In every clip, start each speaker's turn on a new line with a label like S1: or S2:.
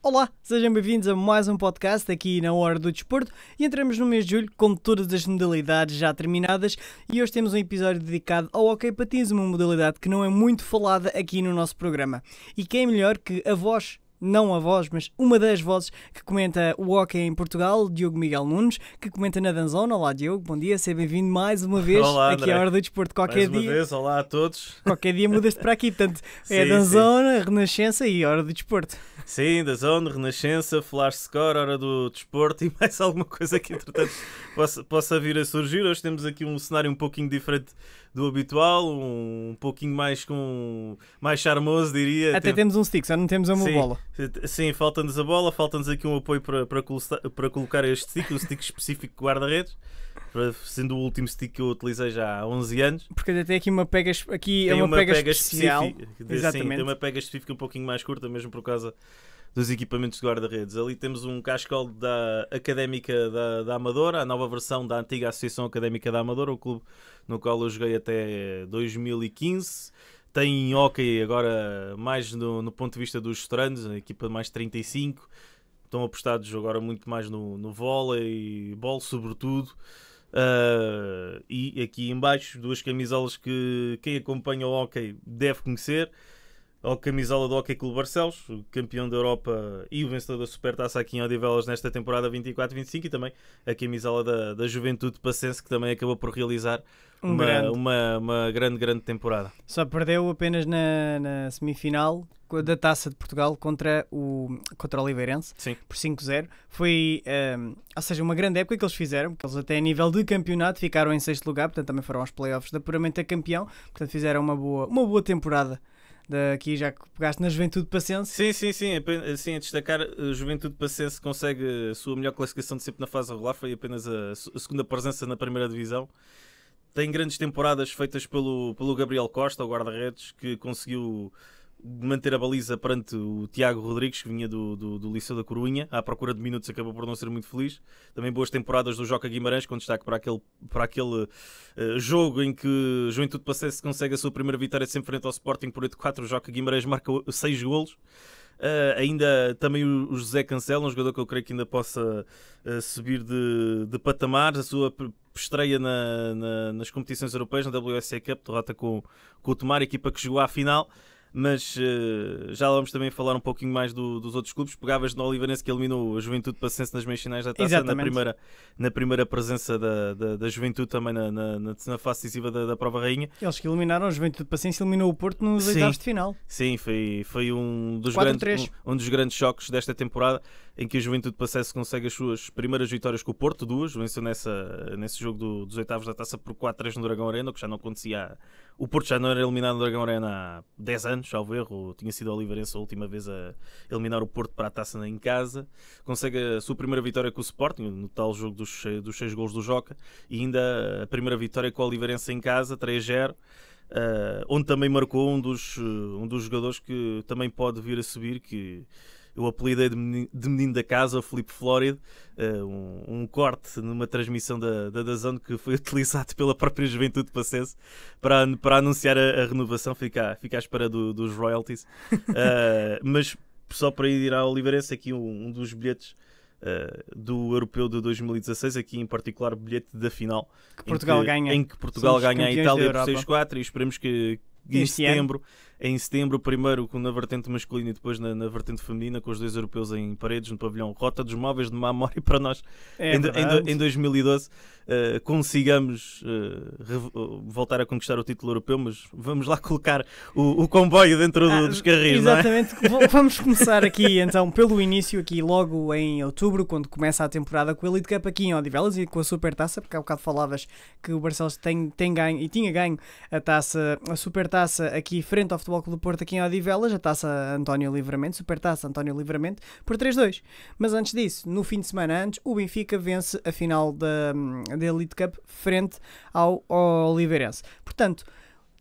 S1: Olá, sejam bem-vindos a mais um podcast aqui na Hora do Desporto e entramos no mês de julho com todas as modalidades já terminadas e hoje temos um episódio dedicado ao hóquei patins, uma modalidade que não é muito falada aqui no nosso programa. E quem é melhor que a voz, não a voz, mas uma das vozes que comenta o hóquei em Portugal, Diogo Miguel Nunes, que comenta na Danzone. Olá Diogo, bom dia, seja bem-vindo mais uma vez.
S2: Olá,
S1: aqui
S2: André.
S1: à Hora do Desporto.
S2: Mais uma vez, olá a todos.
S1: Qualquer dia mudas-te para aqui, portanto é a
S2: Sim,
S1: Danzone, a Renascença e a Hora do Desporto.
S2: Sim, DAZN, Renascença, Flash Score, Hora do Desporto e mais alguma coisa que entretanto possa vir a surgir. Hoje temos aqui um cenário um pouquinho diferente do habitual, um pouquinho mais charmoso, diria.
S1: Até temos um stick, só não temos uma bola.
S2: Sim, falta-nos a bola, falta-nos aqui um apoio para colocar este stick, um stick específico de guarda-redes, sendo o último stick que eu utilizei já há 11 anos.
S1: Porque até aqui uma pega, aqui
S2: Tem
S1: é uma pega especial.
S2: específica.
S1: Exatamente.
S2: Sim, tem uma pega específica um pouquinho mais curta, mesmo por causa dos equipamentos de guarda-redes. Ali temos um cascal da Académica da Amadora, a nova versão da antiga Associação Académica da Amadora, o clube no qual eu joguei até 2015. Tem hóquei agora mais no ponto de vista dos veteranos, a equipa de mais de 35. Estão apostados agora muito mais no vôlei, bola sobretudo. E aqui em baixo duas camisolas que quem acompanha o hóquei deve conhecer. A camisola do Hóquei Clube Barcelos, o campeão da Europa e o vencedor da Supertaça aqui em Odivelas nesta temporada 24-25, e também a camisola da Juventude Passense, que também acabou por realizar uma grande temporada.
S1: Só perdeu apenas na semifinal da Taça de Portugal contra o Oliveirense.
S2: Sim.
S1: Por 5-0. Foi, ou seja, uma grande época que eles fizeram, porque eles até a nível de campeonato ficaram em 6º lugar, portanto também foram aos playoffs de apuramento a campeão, portanto fizeram uma boa temporada. Aqui já pegaste na Juventude Passense.
S2: Sim, a destacar, a Juventude Passense consegue a sua melhor classificação de sempre na fase regular, foi apenas a segunda presença na primeira divisão. Tem grandes temporadas feitas pelo Gabriel Costa, o guarda-redes, que conseguiu manter a baliza perante o Tiago Rodrigues, que vinha do Liceu da Corunha, à procura de minutos, acabou por não ser muito feliz. Também boas temporadas do Joca Guimarães, com destaque para aquele jogo em que a Juventude Passense consegue a sua primeira vitória sempre frente ao Sporting por 8-4. O Joca Guimarães marca 6 golos. Ainda também o José Cancelo, um jogador que eu creio que ainda possa subir de patamar. A sua estreia nas competições europeias, na WSA Cup, derrota com o Tomar, a equipa que jogou à final. Mas já vamos também falar um pouquinho mais dos outros clubes. Pegavas no Oliveirense, que eliminou a Juventude Passense nas meias finais da Taça, na primeira presença da Juventude também na fase decisiva da Prova Rainha.
S1: Eles que eliminaram a Juventude Passense, eliminou o Porto nos oitavos de final.
S2: Sim, foi um dos grandes choques desta temporada, em que a Juventude Passense consegue as suas primeiras vitórias com o Porto, duas. Venceu nesse jogo dos oitavos da Taça por 4-3 no Dragão Arena, que já não acontecia. O Porto já não era eliminado no Dragão Arena há 10 anos, salvo erro. Tinha sido o Oliveirense a última vez a eliminar o Porto para a Taça em casa. Consegue a sua primeira vitória com o Sporting, no tal jogo dos 6 golos do Joca, e ainda a primeira vitória com o Oliveirense em casa, 3-0. Onde também marcou um dos jogadores que também pode vir a subir, que eu apelidei de menino da casa, o Filipe Flórido, um corte numa transmissão da DAZN que foi utilizado pela própria Juventude Passense para anunciar a renovação. Fica à espera dos royalties. Mas só para ir ao Oliveirense, aqui um dos bilhetes do Europeu de 2016, aqui em particular o bilhete da final, em que Portugal ganha a Itália por 6-4, e esperemos que em setembro, primeiro na vertente masculina e depois na vertente feminina, com os dois europeus em Paredes, no pavilhão Rota dos Móveis de má memória para nós, em 2012, consigamos voltar a conquistar o título europeu. Mas vamos lá colocar o comboio dentro dos carris.
S1: Exatamente.
S2: Não é?
S1: Vamos começar aqui então pelo início, aqui logo em outubro, quando começa a temporada com a Elite Cup aqui em Odivelas e com a Supertaça, porque há bocado falavas que o Barcelos tem ganho e tinha ganho a Supertaça aqui frente ao Futebol Clube do Porto aqui em Odivelas, a Taça António Livramento, Supertaça António Livramento, por 3-2. Mas antes disso, no fim de semana antes, o Benfica vence a final da Elite Cup frente ao Oliveirense. Portanto,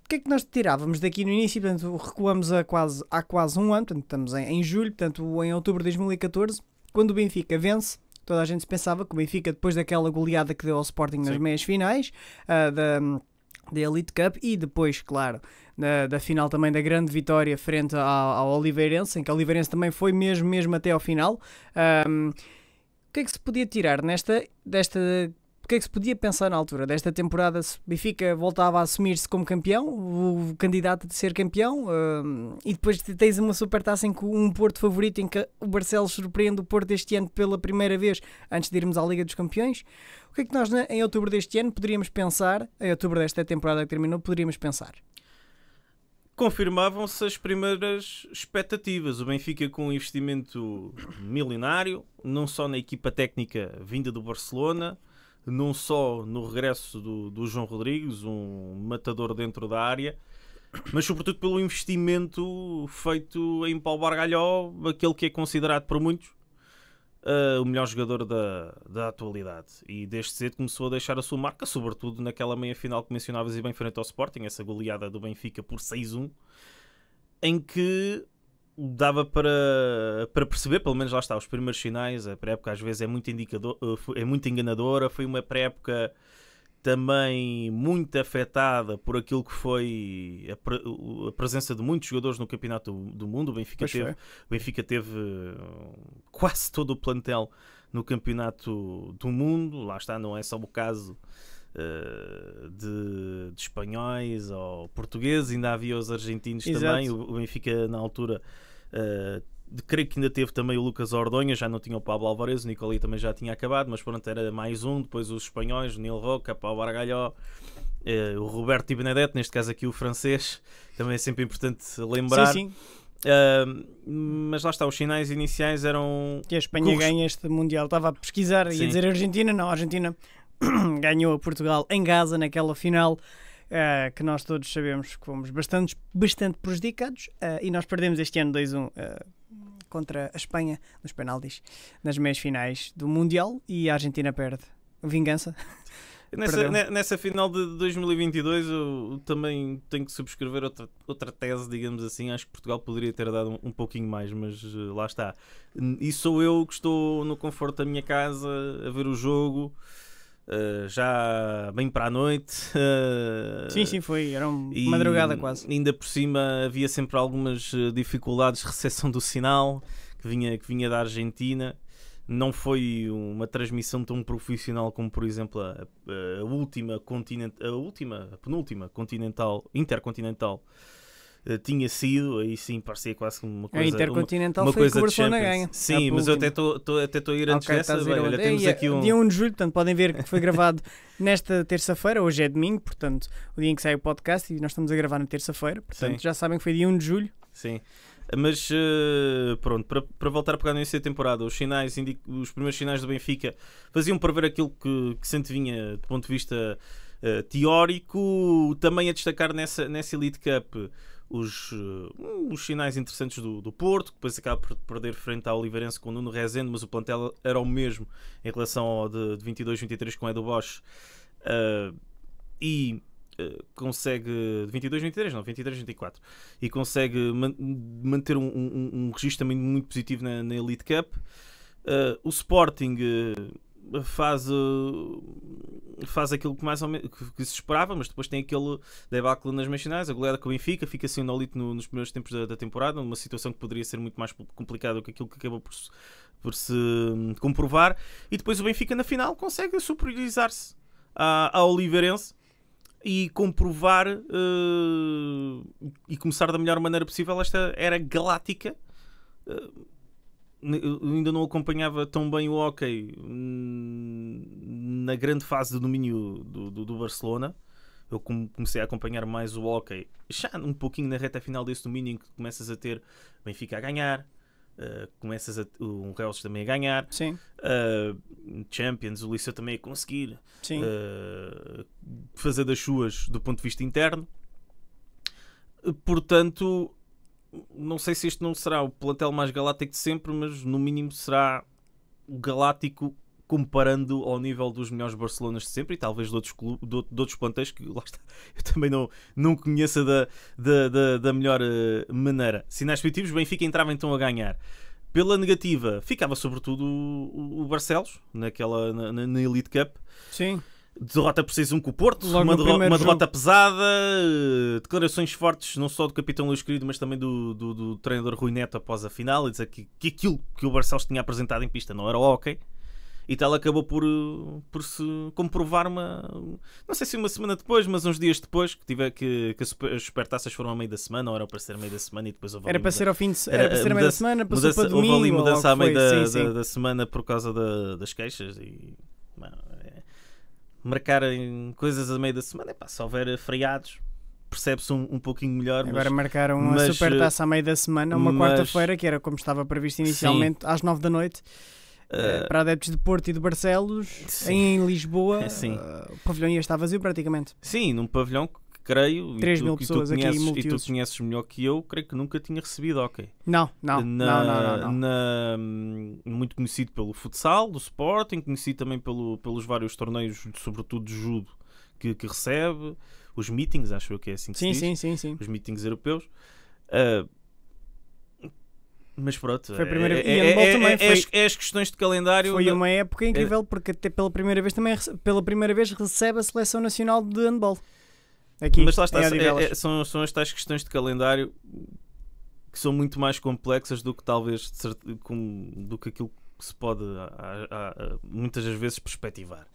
S1: o que é que nós tirávamos daqui no início? Portanto, recuamos há quase um ano, portanto, estamos em julho, portanto, em outubro de 2014, quando o Benfica vence. Toda a gente pensava que o Benfica, depois daquela goleada que deu ao Sporting nas meias finais da Elite Cup e depois, claro, da final também da grande vitória frente ao Oliveirense, em que o Oliveirense também foi mesmo até ao final. O que é que se podia tirar o que é que se podia pensar na altura desta temporada? Se o Benfica voltava a assumir-se como campeão, o candidato de ser campeão, e depois tens uma supertaça em que um Porto favorito, em que o Barcelos surpreende o Porto este ano pela primeira vez antes de irmos à Liga dos Campeões. O que é que nós em outubro deste ano poderíamos pensar, em outubro desta temporada que terminou, poderíamos pensar?
S2: Confirmavam-se as primeiras expectativas. O Benfica com um investimento milionário, não só na equipa técnica vinda do Barcelona, não só no regresso do João Rodrigues, um matador dentro da área, mas sobretudo pelo investimento feito em Paulo Bargalhó, aquele que é considerado por muitos o melhor jogador da atualidade. E desde cedo começou a deixar a sua marca, sobretudo naquela meia-final que mencionavas e bem frente ao Sporting, essa goleada do Benfica por 6-1, em que dava para perceber, pelo menos lá está, os primeiros sinais. A pré-época às vezes é muito enganadora. Foi uma pré-época também muito afetada por aquilo que foi a presença de muitos jogadores no Campeonato do Mundo. O Benfica teve quase todo o plantel no Campeonato do Mundo. Lá está, não é só o caso de espanhóis ou portugueses, ainda havia os argentinos. Exato. Também. O Benfica na altura creio que ainda teve também o Lucas Ordonha, já não tinha o Pablo Alvarez, o Nicolai também já tinha acabado, mas pronto, era mais um. Depois os espanhóis, o Neil Roca, Paulo Bargalhó, o Roberto Benedetto, neste caso aqui o francês, também é sempre importante lembrar.
S1: Sim.
S2: Mas lá está, os sinais iniciais eram
S1: que a Espanha ganha este Mundial. Estava a pesquisar, ia dizer Argentina, não, a Argentina ganhou a Portugal em Gaza naquela final, que nós todos sabemos que fomos bastante prejudicados, e nós perdemos este ano 2-1 contra a Espanha nos penaltis nas meias finais do Mundial, e a Argentina perde. Vingança.
S2: Nessa final de 2022 eu também tenho que subscrever outra tese, digamos assim. Acho que Portugal poderia ter dado um pouquinho mais, mas lá está. E sou eu que estou no conforto da minha casa a ver o jogo, já bem para a noite.
S1: Sim, foi. Era uma madrugada quase.
S2: Ainda por cima havia sempre algumas dificuldades de recepção do sinal que vinha da Argentina. Não foi uma transmissão tão profissional como, por exemplo, a penúltima intercontinental tinha sido. Aí sim parecia quase uma coisa.
S1: A Intercontinental
S2: uma
S1: foi
S2: coisa
S1: que o Barcelona ganha.
S2: Sim, mas eu até estou a ir antes dessa. Olha, temos aqui
S1: dia 1 de julho, portanto podem ver que foi gravado nesta terça-feira. Hoje é domingo, portanto o dia em que sai o podcast, e nós estamos a gravar na terça-feira, portanto já sabem que foi dia 1 de julho.
S2: Sim. Mas pronto, para voltar a pegar no início da temporada, os primeiros sinais do Benfica faziam prever aquilo que se antevinha do ponto de vista teórico. Também a destacar nessa Elite Cup os sinais interessantes do Porto, que depois acaba por perder frente ao Oliveirense com o Nuno Rezende, mas o plantel era o mesmo em relação ao de 22-23 com o Edu Bosch, e consegue 23-24 e consegue manter um registro também muito positivo na Elite Cup. O Sporting faz aquilo que mais ou menos que se esperava, mas depois tem aquele debacle nas meias finais, a goleada com o Benfica, fica assim na Elite nos primeiros tempos da temporada, numa situação que poderia ser muito mais complicada do que aquilo que acabou por se comprovar. E depois o Benfica na final consegue superiorizar-se ao Oliveirense e comprovar e começar da melhor maneira possível esta era galáctica. Eu ainda não acompanhava tão bem o hóquei na grande fase de domínio do Barcelona. Eu comecei a acompanhar mais o hóquei já um pouquinho na reta final desse domínio, em que começas a ter Benfica a ganhar, começas um Real também a ganhar.
S1: Sim.
S2: Champions, o Liceu também a conseguir fazer das suas do ponto de vista interno. Portanto, não sei se este não será o plantel mais galáctico de sempre, mas no mínimo será o galáctico comparando ao nível dos melhores Barcelonas de sempre, e talvez de outros plantéis que lá está, eu também não conheço da melhor maneira. Sinais positivos, Benfica entrava então a ganhar. Pela negativa, ficava sobretudo o Barcelos na Elite Cup.
S1: Sim.
S2: derrota por 6-1 com o Porto,
S1: Logo
S2: uma derrota pesada, declarações fortes não só do capitão Luís Querido, mas também do treinador Rui Neto após a final, a dizer que aquilo que o Barcelos tinha apresentado em pista não era o hockey. E tal acabou por se comprovar não sei se uma semana depois, mas uns dias depois, que as supertaças foram a meio da semana, ou era para ser a meio da semana e depois houve
S1: Era para ser ao fim de semana, era para ser a meio da semana, passou para domingo.
S2: Houve ali mudança a meio da semana por causa das queixas e marcarem coisas a meio da semana, se houver feriados percebe-se um pouquinho melhor.
S1: Agora marcaram uma supertaça a meio da semana, uma quarta-feira, que era como estava previsto inicialmente, às 9 da noite. Para adeptos de Porto e de Barcelos, em Lisboa, o pavilhão ia estar vazio praticamente.
S2: Sim, num pavilhão que creio,
S1: 3.000 pessoas aqui
S2: e tu conheces melhor que eu, creio que nunca tinha recebido hockey.
S1: Não.
S2: Muito conhecido pelo futsal, do Sporting, conhecido também pelos vários torneios, sobretudo de judo, que recebe, os meetings, acho eu que é assim que se diz.
S1: Sim.
S2: Os meetings europeus. Mas pronto,
S1: foi a primeira vez.
S2: É as questões de calendário.
S1: Foi uma época incrível, porque até pela primeira vez recebe a Seleção Nacional de Handball. Aqui,
S2: mas lá está, são as tais questões de calendário que são muito mais complexas do que talvez do que aquilo que se pode muitas das vezes perspectivar.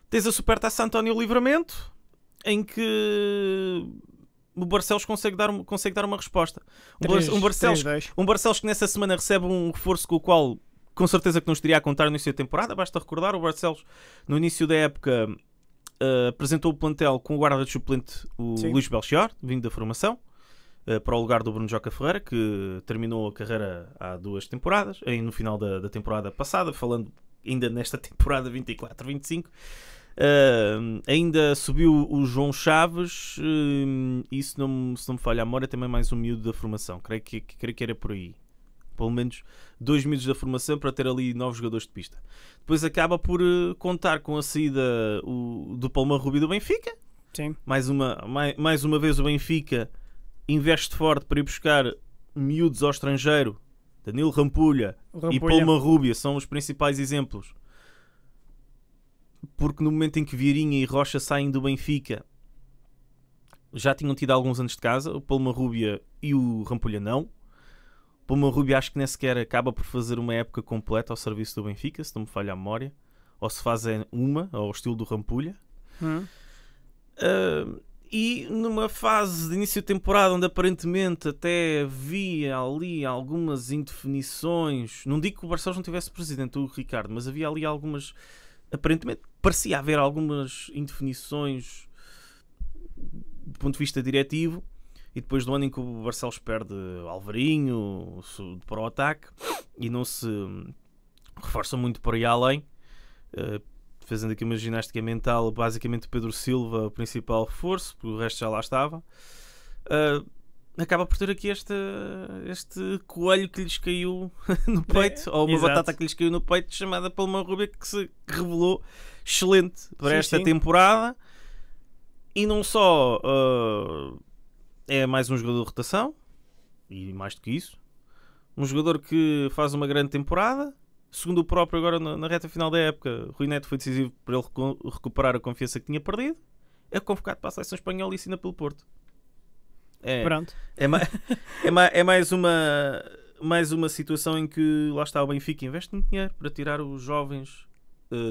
S2: Tens a Supertaça António Livramento, em que o Barcelos consegue dar uma resposta. Um Barcelos que nessa semana recebe um reforço com o qual com certeza que não estaria a contar no início da temporada. Basta recordar, o Barcelos no início da época apresentou o plantel com o guarda de suplente, o Luís Belchior, vindo da formação, para o lugar do Bruno Joca Ferreira, que terminou a carreira há 2 temporadas, no final da temporada passada, falando ainda nesta temporada 24-25. Ainda subiu o João Chaves, e se não me falha a memória, também mais um miúdo da formação. Creio que era por aí. Pelo menos 2 miúdos da formação para ter ali 9 jogadores de pista. Depois acaba por contar com a saída do Palma Rubi do Benfica.
S1: Sim.
S2: Mais uma vez o Benfica investe forte para ir buscar miúdos ao estrangeiro. Danilo Rampulha e Palma Rubia são os principais exemplos. Porque no momento em que Vieirinha e Rocha saem do Benfica, já tinham tido alguns anos de casa, o Palma Rubia e o Rampulha não. O Palma Rubia acho que nem sequer acaba por fazer uma época completa ao serviço do Benfica, se não me falha a memória. Ou se fazem ao estilo do Rampulha. E numa fase de início de temporada onde aparentemente até havia ali algumas indefinições, não digo que o Barcelos não tivesse presidente, o Ricardo, mas havia ali algumas... Aparentemente parecia haver algumas indefinições do ponto de vista diretivo, e depois do ano em que o Barcelos perde Alvarinho para o ataque e não se reforça muito por aí além, fazendo aqui uma ginástica mental, basicamente Pedro Silva o principal reforço, porque o resto já lá estava, acaba por ter aqui este coelho que lhes caiu no peito, ou uma batata que lhes caiu no peito, chamada Palma Rubia, que se revelou excelente para esta temporada. E não só é mais um jogador de rotação, e mais do que isso, um jogador que faz uma grande temporada. Segundo o próprio, agora na reta final da época, Rui Neto foi decisivo para ele recuperar a confiança que tinha perdido. É convocado para a seleção espanhola e assina pelo Porto.
S1: Pronto.
S2: É mais uma situação em que lá está o Benfica investe muito dinheiro para tirar os jovens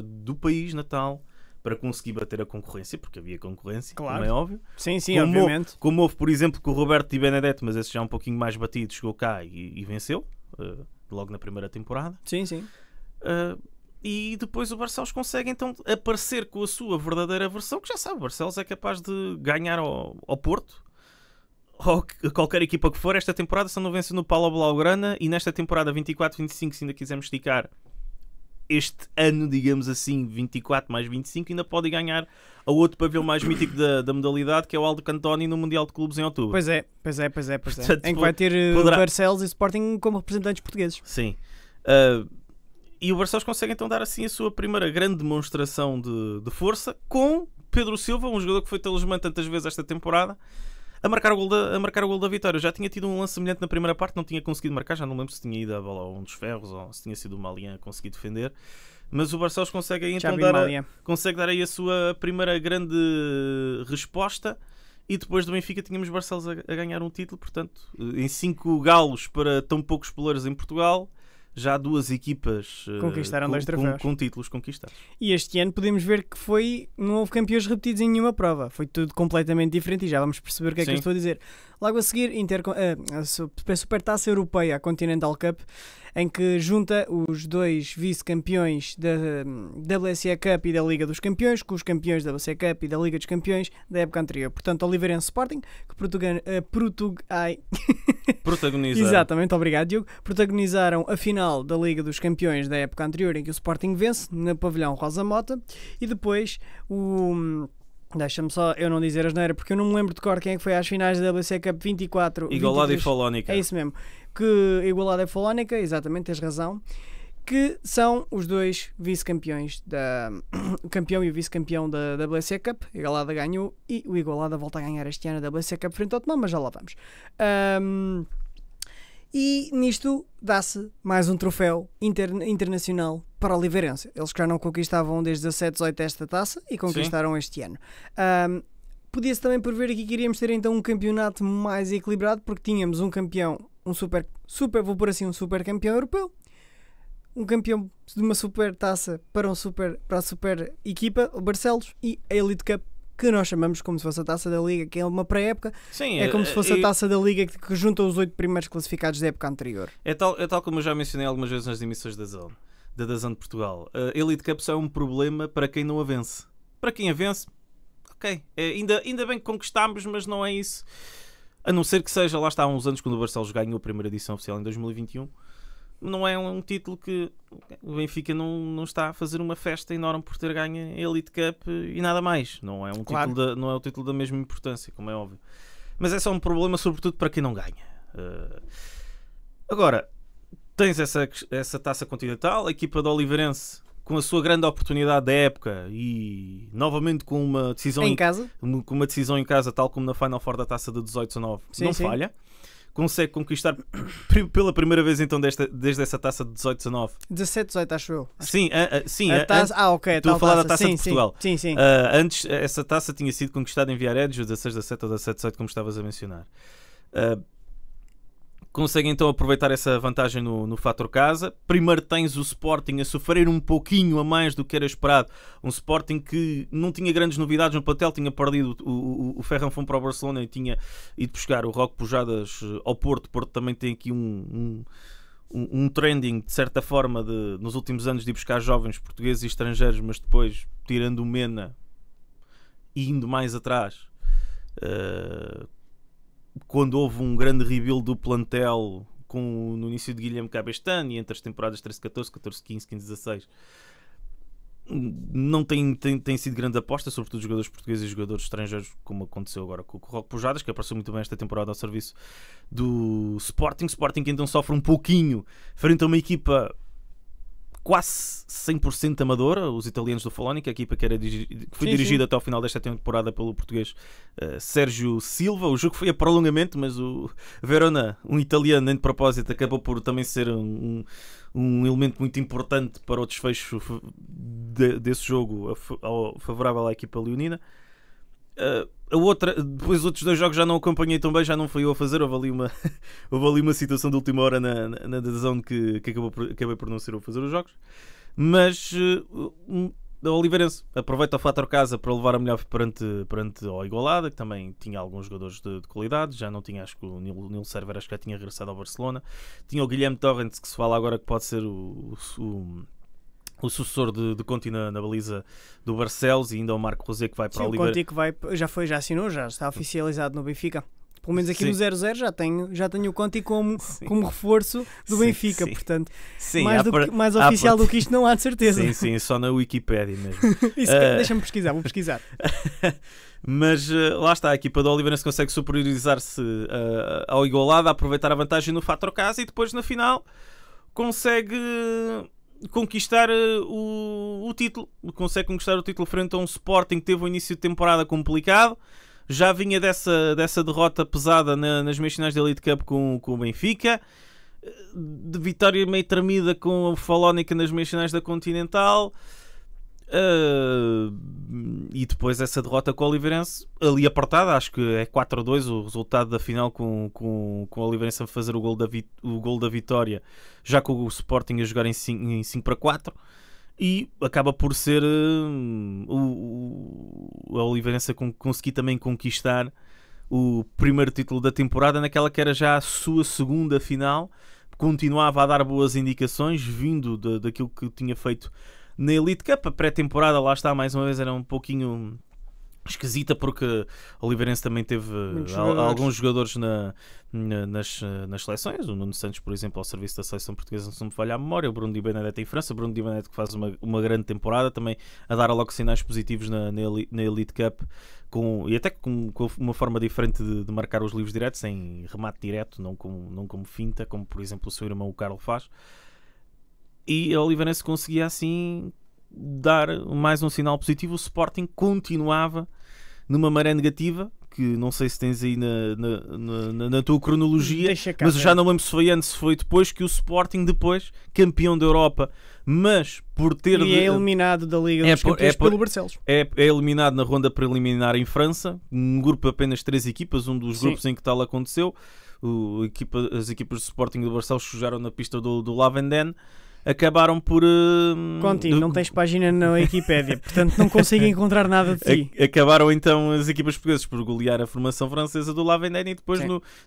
S2: do país natal para conseguir bater a concorrência, porque havia concorrência, claro. Como é óbvio.
S1: Sim, obviamente.
S2: Como houve, por exemplo, com o Roberto Di Benedetto, mas esse já é um pouquinho mais batido, chegou cá e venceu, logo na primeira temporada.
S1: Sim.
S2: E depois o Barcelos consegue então aparecer com a sua verdadeira versão, que já sabe, o Barcelos é capaz de ganhar ao Porto, ou qualquer equipa que for. Esta temporada só não vence no Palau Blaugrana, e nesta temporada 24-25, se ainda quisermos esticar este ano, digamos assim, 24 mais 25, ainda pode ganhar ao outro pavilhão mais mítico da modalidade, que é o Aldo Cantoni, no Mundial de Clubes em outubro.
S1: Pois é. Portanto, em que vai ter Barcelos e Sporting como representantes portugueses.
S2: Sim. E o Barcelos consegue então dar assim a sua primeira grande demonstração de força com Pedro Silva, um jogador que foi talismã tantas vezes esta temporada, a marcar o gol da vitória. Já tinha tido um lance semelhante na primeira parte, não tinha conseguido marcar, já não lembro se tinha ido a bola a um dos ferros ou se tinha sido o Malian a conseguir defender. Mas o Barcelos consegue aí, então dar aí a sua primeira grande resposta. E depois do Benfica tínhamos Barcelos a ganhar um título. Portanto, em 5 galos para tão poucos pelouros em Portugal, já 2 equipas
S1: conquistaram 2 troféus
S2: com títulos conquistados.
S1: E este ano podemos ver que não houve campeões repetidos em nenhuma prova. Foi tudo completamente diferente e já vamos perceber o que é que eu estou a dizer. Logo a seguir, a Supertaça Europeia, a Continental Cup, em que junta os 2 vice-campeões da WSE Cup e da Liga dos Campeões com os campeões da WSE Cup e da Liga dos Campeões da época anterior. Portanto, Oliveirense Sporting, que protagonizaram. Exatamente, obrigado, Diogo. Protagonizaram a final da Liga dos Campeões da época anterior, em que o Sporting vence no pavilhão Rosa Mota, e depois deixa-me só eu não dizer asneira, porque eu não me lembro de cor quem é que foi às finais da WC Cup 24.
S2: Igualada e Folónica.
S1: É isso mesmo. Que Igualada e Folónica, exatamente, tens razão. Que são os 2 vice-campeões, o campeão e o vice-campeão da WC Cup. A Igualada ganhou e o Igualada volta a ganhar este ano da WC Cup frente ao Tomão, mas já lá vamos. E nisto dá-se mais um troféu internacional para o Oliveirense. Eles que já não conquistavam desde 17-18 esta taça e conquistaram este ano. Podia-se também prever aqui que iríamos ter então um campeonato mais equilibrado, porque tínhamos um campeão, vou pôr assim, um super campeão europeu, um campeão de uma super taça para a super equipa, o Barcelos, e a Elite Cup, que nós chamamos como se fosse a taça da Liga, que é uma pré-época.
S2: Sim,
S1: é como se fosse a taça da Liga que junta os 8 primeiros classificados da época anterior.
S2: É tal como eu já mencionei algumas vezes nas emissões da DAZN de Portugal. A Elite Cup só é um problema para quem não a vence. Para quem a vence, ok. Ainda bem que conquistámos, mas não é isso. A não ser que seja, lá está, há uns anos, quando o Barcelos ganhou a primeira edição oficial em 2021. Não é um título que o Benfica não está a fazer uma festa enorme por ter ganho a Elite Cup e nada mais. Não é não é o título da mesma importância, como é óbvio. Mas é só um problema, sobretudo, para quem não ganha. Agora, tens essa taça continental, a equipa do Oliveirense, com a sua grande oportunidade da época e novamente com uma decisão em casa, tal como na Final Four da taça de 18-19, não falha. Consegue conquistar pela primeira vez então desde essa taça de 18-19.
S1: 17-18, acho eu.
S2: Sim,
S1: ok.
S2: Estou a falar da taça de Portugal.
S1: Sim.
S2: Antes, essa taça tinha sido conquistada em Viareggio, 16-17 ou 17-18, como estavas a mencionar. Consegue então aproveitar essa vantagem no fator casa. Primeiro tens o Sporting a sofrer um pouquinho a mais do que era esperado. Um Sporting que não tinha grandes novidades no plantel, tinha perdido o Ferran Fon para o Barcelona e tinha ido buscar o Roque Pujadas ao Porto. Porto também tem aqui um trending, de certa forma, nos últimos anos de ir buscar jovens portugueses e estrangeiros, mas depois, tirando o Mena e indo mais atrás, quando houve um grande rebuild do plantel no início de Guilherme Cabestany e entre as temporadas 13-14, 14-15, 15-16, não tem sido grande aposta, sobretudo jogadores portugueses e jogadores estrangeiros, como aconteceu agora com o Roque Pujadas, que apareceu muito bem esta temporada ao serviço do Sporting que então sofre um pouquinho frente a uma equipa quase 100% amadora, os italianos do Folónica, a equipa que foi dirigida até ao final desta temporada pelo português Sérgio Silva. O jogo foi a prolongamento, mas o Verona, um italiano nem de propósito, acabou por também ser um elemento muito importante para o desfecho desse jogo favorável à equipa leonina. Depois os outros 2 jogos já não acompanhei tão bem, já não fui eu a fazer. Houve ali uma situação de última hora na DAZN que acabei por não ser eu a fazer os jogos. Mas a Oliveirense aproveita o fator casa para levar a melhor perante a Igualada, que também tinha alguns jogadores de qualidade. Já não tinha, acho que o Nil Server já tinha regressado ao Barcelona. Tinha o Guilherme Torrents, que se fala agora que pode ser o sucessor de Conti na baliza do Barcelos, e ainda o Marco Rosé, que vai para o Oliveirense.
S1: O Conti que já assinou, já está oficializado no Benfica. Pelo menos aqui no 0-0 já tenho o Conti como reforço do Benfica, portanto, mais oficial do que isto não há de certeza.
S2: Sim, só na Wikipédia mesmo.
S1: Deixa-me pesquisar, vou pesquisar.
S2: Mas lá está, a equipa do Oliveirense consegue superiorizar-se ao Igualada, aproveitar a vantagem no fator casa e depois na final consegue conquistar o título. Consegue conquistar o título frente a um Sporting que teve um início de temporada complicado, já vinha dessa derrota pesada nas meias finais da Elite Cup com o Benfica, de vitória meio tremida com o Falónica nas meias finais da Continental, e depois essa derrota com o Oliveirense ali apertada, acho que é 4-2 o resultado da final, com o Oliveirense a fazer o gol da vitória, já com o Sporting a jogar em 5-4, e acaba por ser a Oliveirense a conseguir também conquistar o primeiro título da temporada naquela que era já a sua segunda final. Continuava a dar boas indicações vindo daquilo que tinha feito na Elite Cup. A pré-temporada, lá está, mais uma vez era um pouquinho esquisita, porque o Oliveirense também teve alguns jogadores nas seleções. O Nuno Santos, por exemplo, ao serviço da seleção portuguesa, se não me falha a memória. O Bruno Di Benedetto em França. O Bruno Di Benedetto que faz uma grande temporada, também a dar logo sinais positivos na Elite Cup, e até com uma forma diferente de marcar os livros diretos, em remate direto, não como finta, como por exemplo o seu irmão o Carlos faz. E a Oliveirense conseguia assim dar mais um sinal positivo. O Sporting continuava numa maré negativa, que não sei se tens aí na tua cronologia, mas eu já não lembro se foi antes, se foi depois, que o Sporting, depois campeão da Europa, mas por ter...
S1: E é eliminado da Liga dos Campeões pelo Barcelos.
S2: É eliminado na ronda preliminar em França, um grupo de apenas 3 equipas, um dos grupos em que tal aconteceu. As equipas do Sporting e do Barcelos jogaram na pista do Lavenden. Acabaram por...
S1: Contigo, não tens página na Wikipédia, portanto não consigo encontrar nada de ti.
S2: Acabaram então as equipas portuguesas por golear a formação francesa do Lavenden, e depois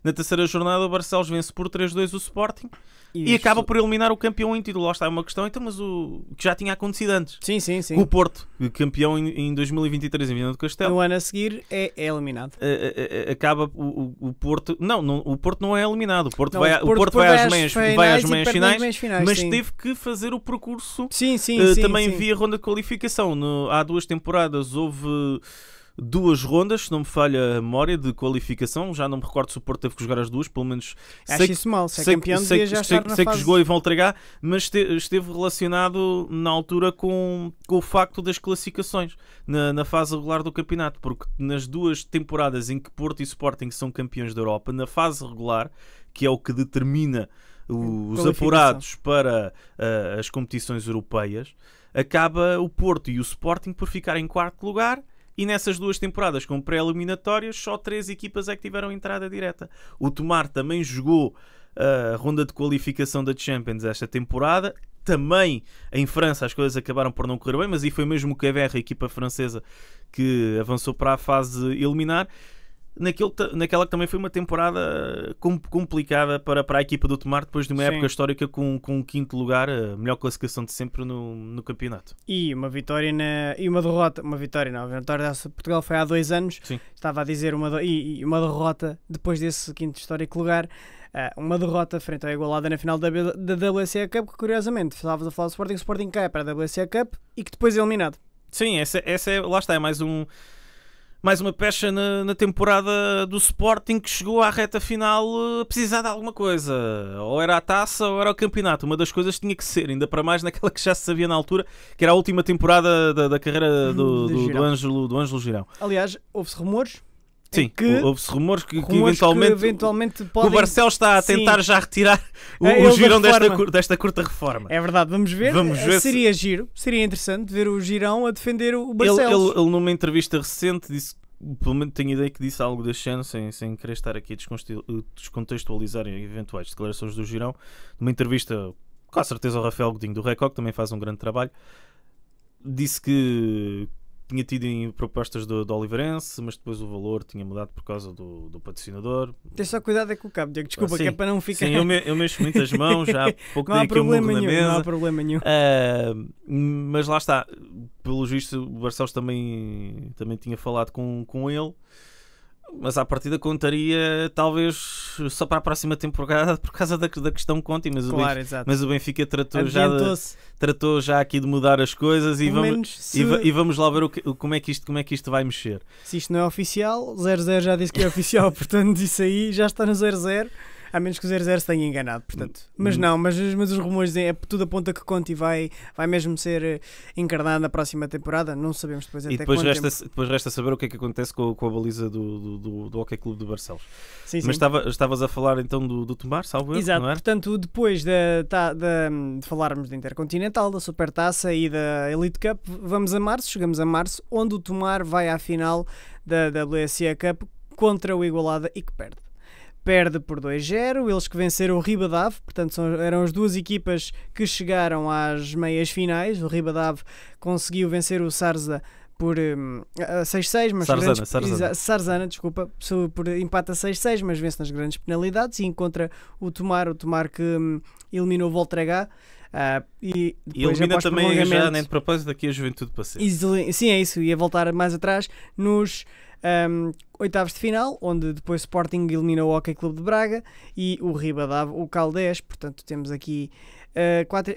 S2: na terceira jornada o Barcelos vence por 3-2 o Sporting e acaba por eliminar o campeão em título. Lá está uma questão, então, mas o que já tinha acontecido antes.
S1: Sim.
S2: O Porto, campeão em 2023 em Viana do Castelo.
S1: No ano a seguir é eliminado.
S2: Acaba o Porto... Não, o Porto não é eliminado. O Porto vai às meias finais, mas teve que fazer o percurso também via ronda de qualificação. Há 2 temporadas houve 2 rondas, se não me falha a memória, de qualificação. Já não me recordo se o Porto teve que jogar as 2, pelo menos
S1: acho isso mal, se é campeão devia já estar na fase.
S2: Que jogou e vão entregar, mas esteve relacionado na altura com o facto das classificações na fase regular do campeonato, porque nas 2 temporadas em que Porto e Sporting são campeões da Europa, na fase regular, que é o que determina os apurados para as competições europeias, acaba o Porto e o Sporting por ficar em 4º lugar, e nessas 2 temporadas com pré-eliminatórias só 3 equipas é que tiveram entrada direta. O Tomar também jogou a ronda de qualificação da Champions esta temporada. Também em França as coisas acabaram por não correr bem, mas aí foi mesmo o Quever, a equipa francesa, que avançou para a fase eliminar. Naquela que também foi uma temporada complicada para a equipa do Tomar, depois de uma época histórica com um 5º lugar, a melhor classificação de sempre no campeonato.
S1: E uma vitória e uma derrota. Uma vitória não, a vitória de Portugal foi há 2 anos.
S2: Sim.
S1: Estava a dizer uma derrota depois desse 5º histórico lugar. Uma derrota frente à Igualada na final da WSA Cup, que curiosamente estavas a falar do Sporting. O Sporting cai para a WSA Cup e que depois é eliminado.
S2: Sim, lá está, é mais uma pecha na temporada do Sporting, que chegou à reta final a precisar de alguma coisa. Ou era a taça ou era o campeonato. Uma das coisas tinha que ser, ainda para mais naquela que já se sabia na altura, que era a última temporada da carreira do Ângelo Girão.
S1: Aliás, houve-se rumores.
S2: Sim, houve-se rumores que eventualmente podem... O Barcelos está a tentar já retirar o Girão desta curta reforma.
S1: É verdade, vamos ver seria giro, seria interessante ver o Girão a defender o Barcelos.
S2: Ele numa entrevista recente disse, pelo menos tenho ideia que disse algo deste ano, sem querer estar aqui a descontextualizar eventuais declarações do Girão. Numa entrevista, com certeza, ao Rafael Godinho do Record, que também faz um grande trabalho, disse que tinha tido propostas do Oliveirense, mas depois o valor tinha mudado por causa do patrocinador.
S1: Tem só cuidado com o cabo, Diego. Desculpa, que é para não ficar...
S2: Sim, eu mexo muitas mãos, já há pouco dei aqui um murro na mesa.
S1: Não há problema nenhum.
S2: Mas lá está. Pelo visto, o Barcelos também tinha falado com ele. Mas à partida contaria talvez só para a próxima temporada por causa da questão Conti, mas o Benfica tratou já aqui de mudar as coisas e vamos lá ver como é que isto vai mexer.
S1: Se isto não é oficial, 0-0 já disse que é oficial, portanto isso aí já está no 0-0. A menos que o 0-0 se tenha enganado, portanto. Mas não, mas os rumores tudo aponta que Conte vai mesmo ser encarnado na próxima temporada. Não sabemos depois até
S2: depois
S1: quanto
S2: depois resta saber o que é que acontece com a baliza do Hockey Clube de Barcelos.
S1: Sim,
S2: mas estavas a falar então do Tomar, salvo eu,
S1: exato,
S2: não é?
S1: portanto, depois de falarmos da Intercontinental, da Supertaça e da Elite Cup, chegamos a março, onde o Tomar vai à final da WSA Cup contra o Igualada e que perde por 2-0, eles que venceram o Ribadav, portanto eram as duas equipas que chegaram às meias finais. O Ribadav conseguiu vencer o Sarza por 6-6, mas Sarzana, desculpa, por empate a 6-6, mas vence nas grandes penalidades, e encontra o Tomar que eliminou o Voltrega. E
S2: elimina também já nem de propósito aqui a Juventude Pacense.
S1: Sim, é isso, ia voltar mais atrás nos oitavos de final, onde depois Sporting eliminou o Hockey Clube de Braga e o Ribadav o Caldés. Portanto temos aqui 4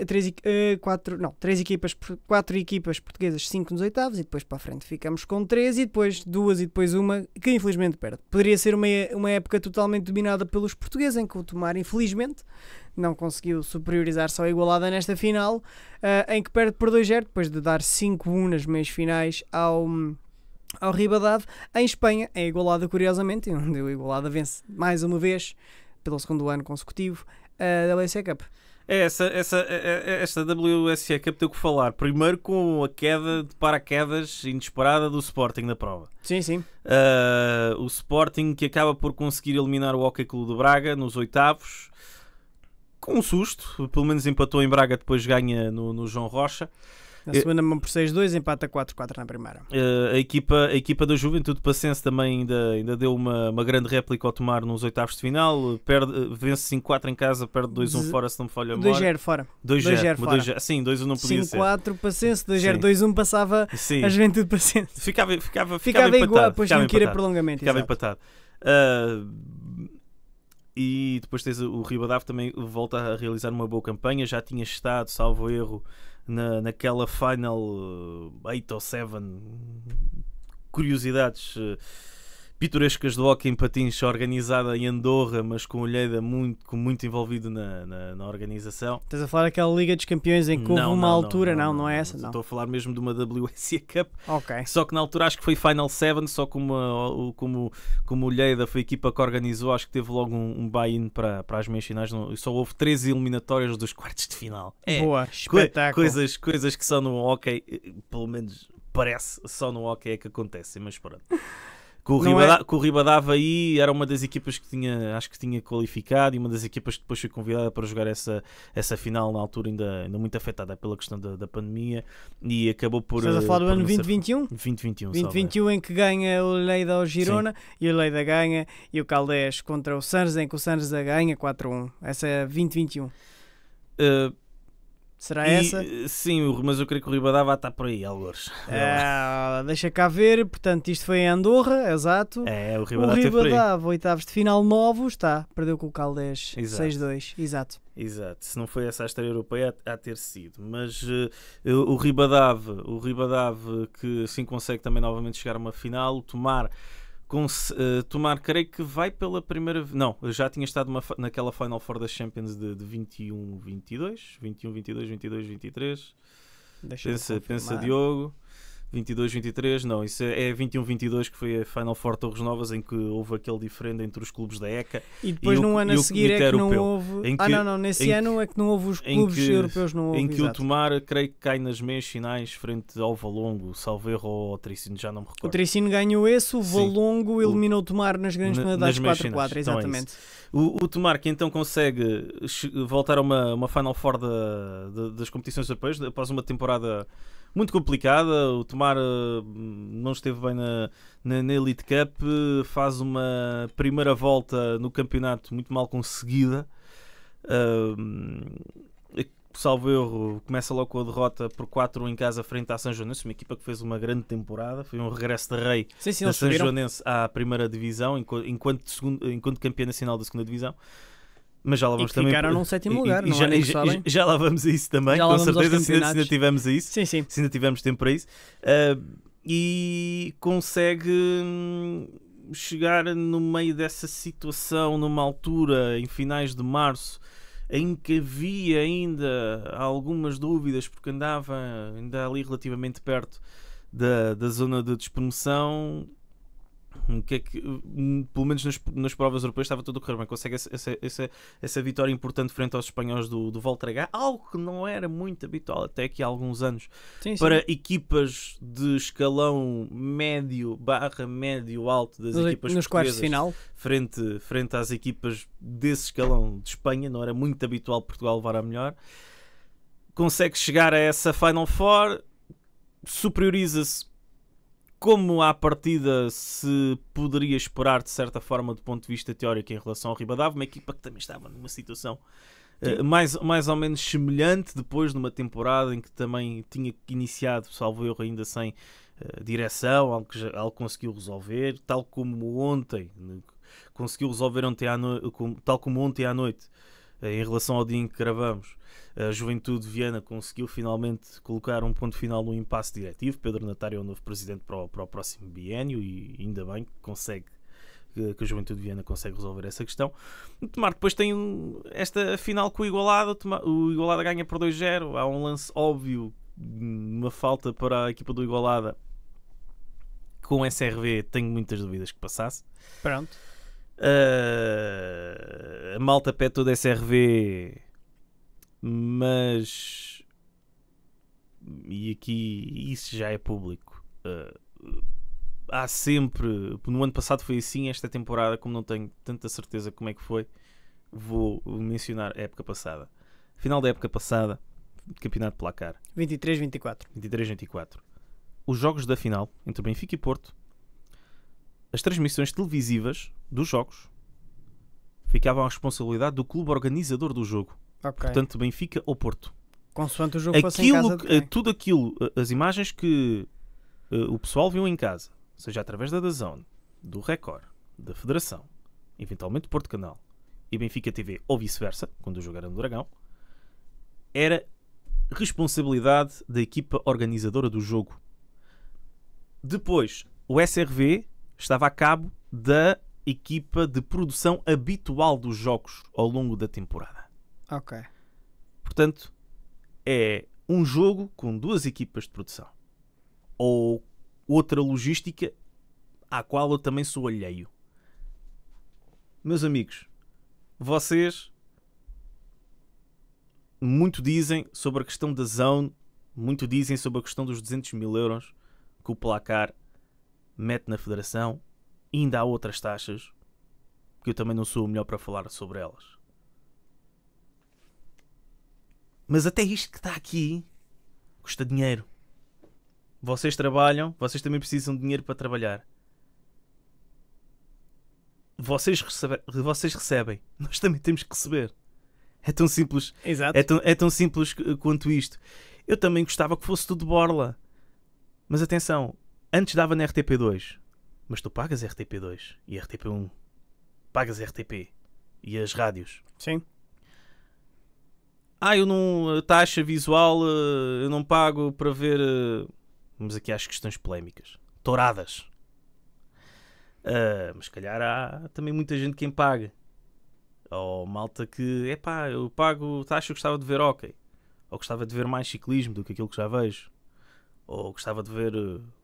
S1: equipas portuguesas, 5 nos oitavos, e depois para a frente ficamos com 3 e depois 2 e depois uma que infelizmente perde. Poderia ser uma época totalmente dominada pelos portugueses, em que o Tomar infelizmente não conseguiu superiorizar-se ao Igualada nesta final, em que perde por 2-0 depois de dar 5-1 nas meias finais ao Ribadav. Em Espanha, é Igualada, curiosamente, onde o Igualada vence mais uma vez pelo segundo ano consecutivo a WSA Cup.
S2: Esta WSA Cup teve que falar primeiro com a queda de paraquedas inesperada do Sporting na prova.
S1: Sim.
S2: O Sporting que acaba por conseguir eliminar o Hockey Clube de Braga nos oitavos, com um susto, pelo menos empatou em Braga, depois ganha no João Rocha.
S1: Na segunda mão por 6-2, empata 4-4 na primeira.
S2: A equipa da Juventude Pacense também ainda deu uma grande réplica ao Tomar nos oitavos de final. Vence 5-4 em casa, perde 2-1 fora, se não me falha a memória.
S1: 2-0 fora.
S2: 2-0 fora. Sim, 2-1 não podia
S1: 5-4 Pacense, 2-0, 2-1 passava a Juventude Pacense.
S2: Ficava
S1: igual, depois tinha que ir a prolongamento.
S2: Ficava empatado. E depois tens o Ribadav, também volta a realizar uma boa campanha. Já tinha estado, salvo erro, naquela final 8 ou 7, curiosidades pitorescas do hóquei em patins, organizada em Andorra, mas com o Lleida muito envolvido na organização.
S1: Estás a falar daquela Liga dos Campeões em que houve uma altura? Não é essa? Não.
S2: Estou a falar mesmo de uma WSA Cup.
S1: Okay.
S2: Só que na altura acho que foi Final 7, só como o Lleida foi a equipa que organizou, acho que teve logo um buy-in para as meias finais. Só houve 13 eliminatórias dos quartos de final.
S1: Boa, espetáculo.
S2: Coisas que só no hóquei, pelo menos parece, só no hóquei é que acontecem, mas pronto. Com o Ribadav aí era uma das equipas que acho que tinha qualificado, e uma das equipas que depois foi convidada para jogar essa final, na altura ainda muito afetada pela questão da pandemia, e acabou por...
S1: Estás a falar do ano 2021?
S2: 2021,
S1: em que ganha o Lleida ao Girona. Sim. E o Lleida ganha, e o Caldés contra o Sanza, em que o Sanza ganha 4-1. Essa é 2021. Será essa?
S2: Sim, mas eu creio que o Ribadav está por aí, algures.
S1: Deixa cá ver, portanto isto foi em Andorra, exato.
S2: O Ribadav,
S1: oitavos de final novos, perdeu com o Caldés 6-2, exato.
S2: Se não foi essa a estreia europeia, a ter sido. Mas o Ribadav que assim consegue também novamente chegar a uma final. O Tomar, creio que vai pela primeira vez. Não, já tinha estado naquela Final Four das Champions de 21-22, 21-22, 22-23. Pensa Diogo. 22-23, não, isso é 21-22, que foi a Final Four Torres Novas, em que houve aquele diferente entre os clubes da ECA.
S1: E depois num ano a seguir é que não houve... Nesse ano é que não houve os clubes europeus, não houve.
S2: Em que o Tomar, creio que cai nas meias finais frente ao Valongo, salvo erro, ou ao Tricino, já não me recordo.
S1: O Tricino ganhou esse, o Valongo eliminou o Tomar nas grandes penalidades 4-4, exatamente.
S2: Então o Tomar, que então consegue voltar a uma Final Four das competições europeias, após uma temporada muito complicada. O Tomar não esteve bem na Elite Cup, faz uma primeira volta no campeonato muito mal conseguida, salvo erro, começa logo com a derrota por 4 em casa frente à São Joanense, uma equipa que fez uma grande temporada, foi um regresso de rei da São Joanense à primeira divisão, enquanto campeã nacional da segunda divisão. Mas já lá vamos também.
S1: Ficaram num sétimo lugar,
S2: já lá vamos a isso também, com certeza, se ainda tivemos a isso.
S1: Sim.
S2: Se ainda tivemos tempo para isso. E consegue chegar no meio dessa situação, numa altura, em finais de março, em que havia ainda algumas dúvidas, porque andava ainda ali relativamente perto da zona de despromoção, que é que, pelo menos nas provas europeias, estava tudo a correr bem. Consegue essa vitória importante frente aos espanhóis do Voltregá, algo que não era muito habitual até aqui há alguns anos, para equipas de escalão médio / médio alto das equipas
S1: nos quartos de final,
S2: frente às equipas desse escalão de Espanha. Não era muito habitual Portugal levar a melhor. Consegue chegar a essa Final Four, superioriza-se como à partida se poderia esperar, de certa forma, do ponto de vista teórico, em relação ao Ribadavia, uma equipa que também estava numa situação mais ou menos semelhante, depois de uma temporada em que também tinha iniciado, salvo erro, ainda sem direção, algo que conseguiu resolver, tal como ontem conseguiu resolver tal como ontem à noite, em relação ao dia em que gravamos. A Juventude de Viana conseguiu finalmente colocar um ponto final no impasse diretivo. Pedro Natário é o novo presidente para o próximo biénio, e ainda bem que a Juventude de Viana consegue resolver essa questão. O Tomar depois tem esta final com o Igualada. O Igualada ganha por 2-0. Há um lance óbvio, uma falta para a equipa do Igualada. Com o SRV tenho muitas dúvidas que passasse.
S1: Pronto.
S2: A malta pede todo SRV, mas, e aqui isso já é público, há sempre, no ano passado foi assim, esta temporada, como não tenho tanta certeza como é que foi, vou mencionar a época passada. Final da época passada, campeonato de placar
S1: 23-24.
S2: Os jogos da final entre Benfica e Porto, as transmissões televisivas dos jogos ficavam à responsabilidade do clube organizador do jogo. Portanto, Benfica ou Porto.
S1: Consoante o jogo fosse em casa.
S2: Tudo aquilo, as imagens que o pessoal viu em casa, seja através da DAZN, do Record, da Federação, eventualmente do Porto Canal e Benfica TV, ou vice-versa, quando o jogo era no Dragão, era responsabilidade da equipa organizadora do jogo. Depois, o SRV estava a cabo da equipa de produção habitual dos jogos ao longo da temporada.
S1: Ok.
S2: Portanto, é um jogo com duas equipas de produção. Ou outra logística à qual eu também sou alheio. Meus amigos, vocês muito dizem sobre a questão da zone, muito dizem sobre a questão dos 200 mil euros que o placar mete na federação. E ainda há outras taxas que eu também não sou o melhor para falar sobre elas. Mas até isto que está aqui custa dinheiro. Vocês trabalham, vocês também precisam de dinheiro para trabalhar. Vocês recebem, nós também temos que receber. É tão simples.
S1: Exato.
S2: É tão simples quanto isto. Eu também gostava que fosse tudo de borla. Mas atenção, antes dava na RTP2. Mas tu pagas RTP2 e RTP1. Pagas RTP e as rádios.
S1: Sim.
S2: Eu não... A taxa visual eu não pago para ver... Vamos aqui às questões polémicas. Touradas. Mas se calhar há também muita gente quem paga. Ou malta que... eu pago taxa, eu gostava de ver hóquei. Ou gostava de ver mais ciclismo do que aquilo que já vejo. Ou gostava de ver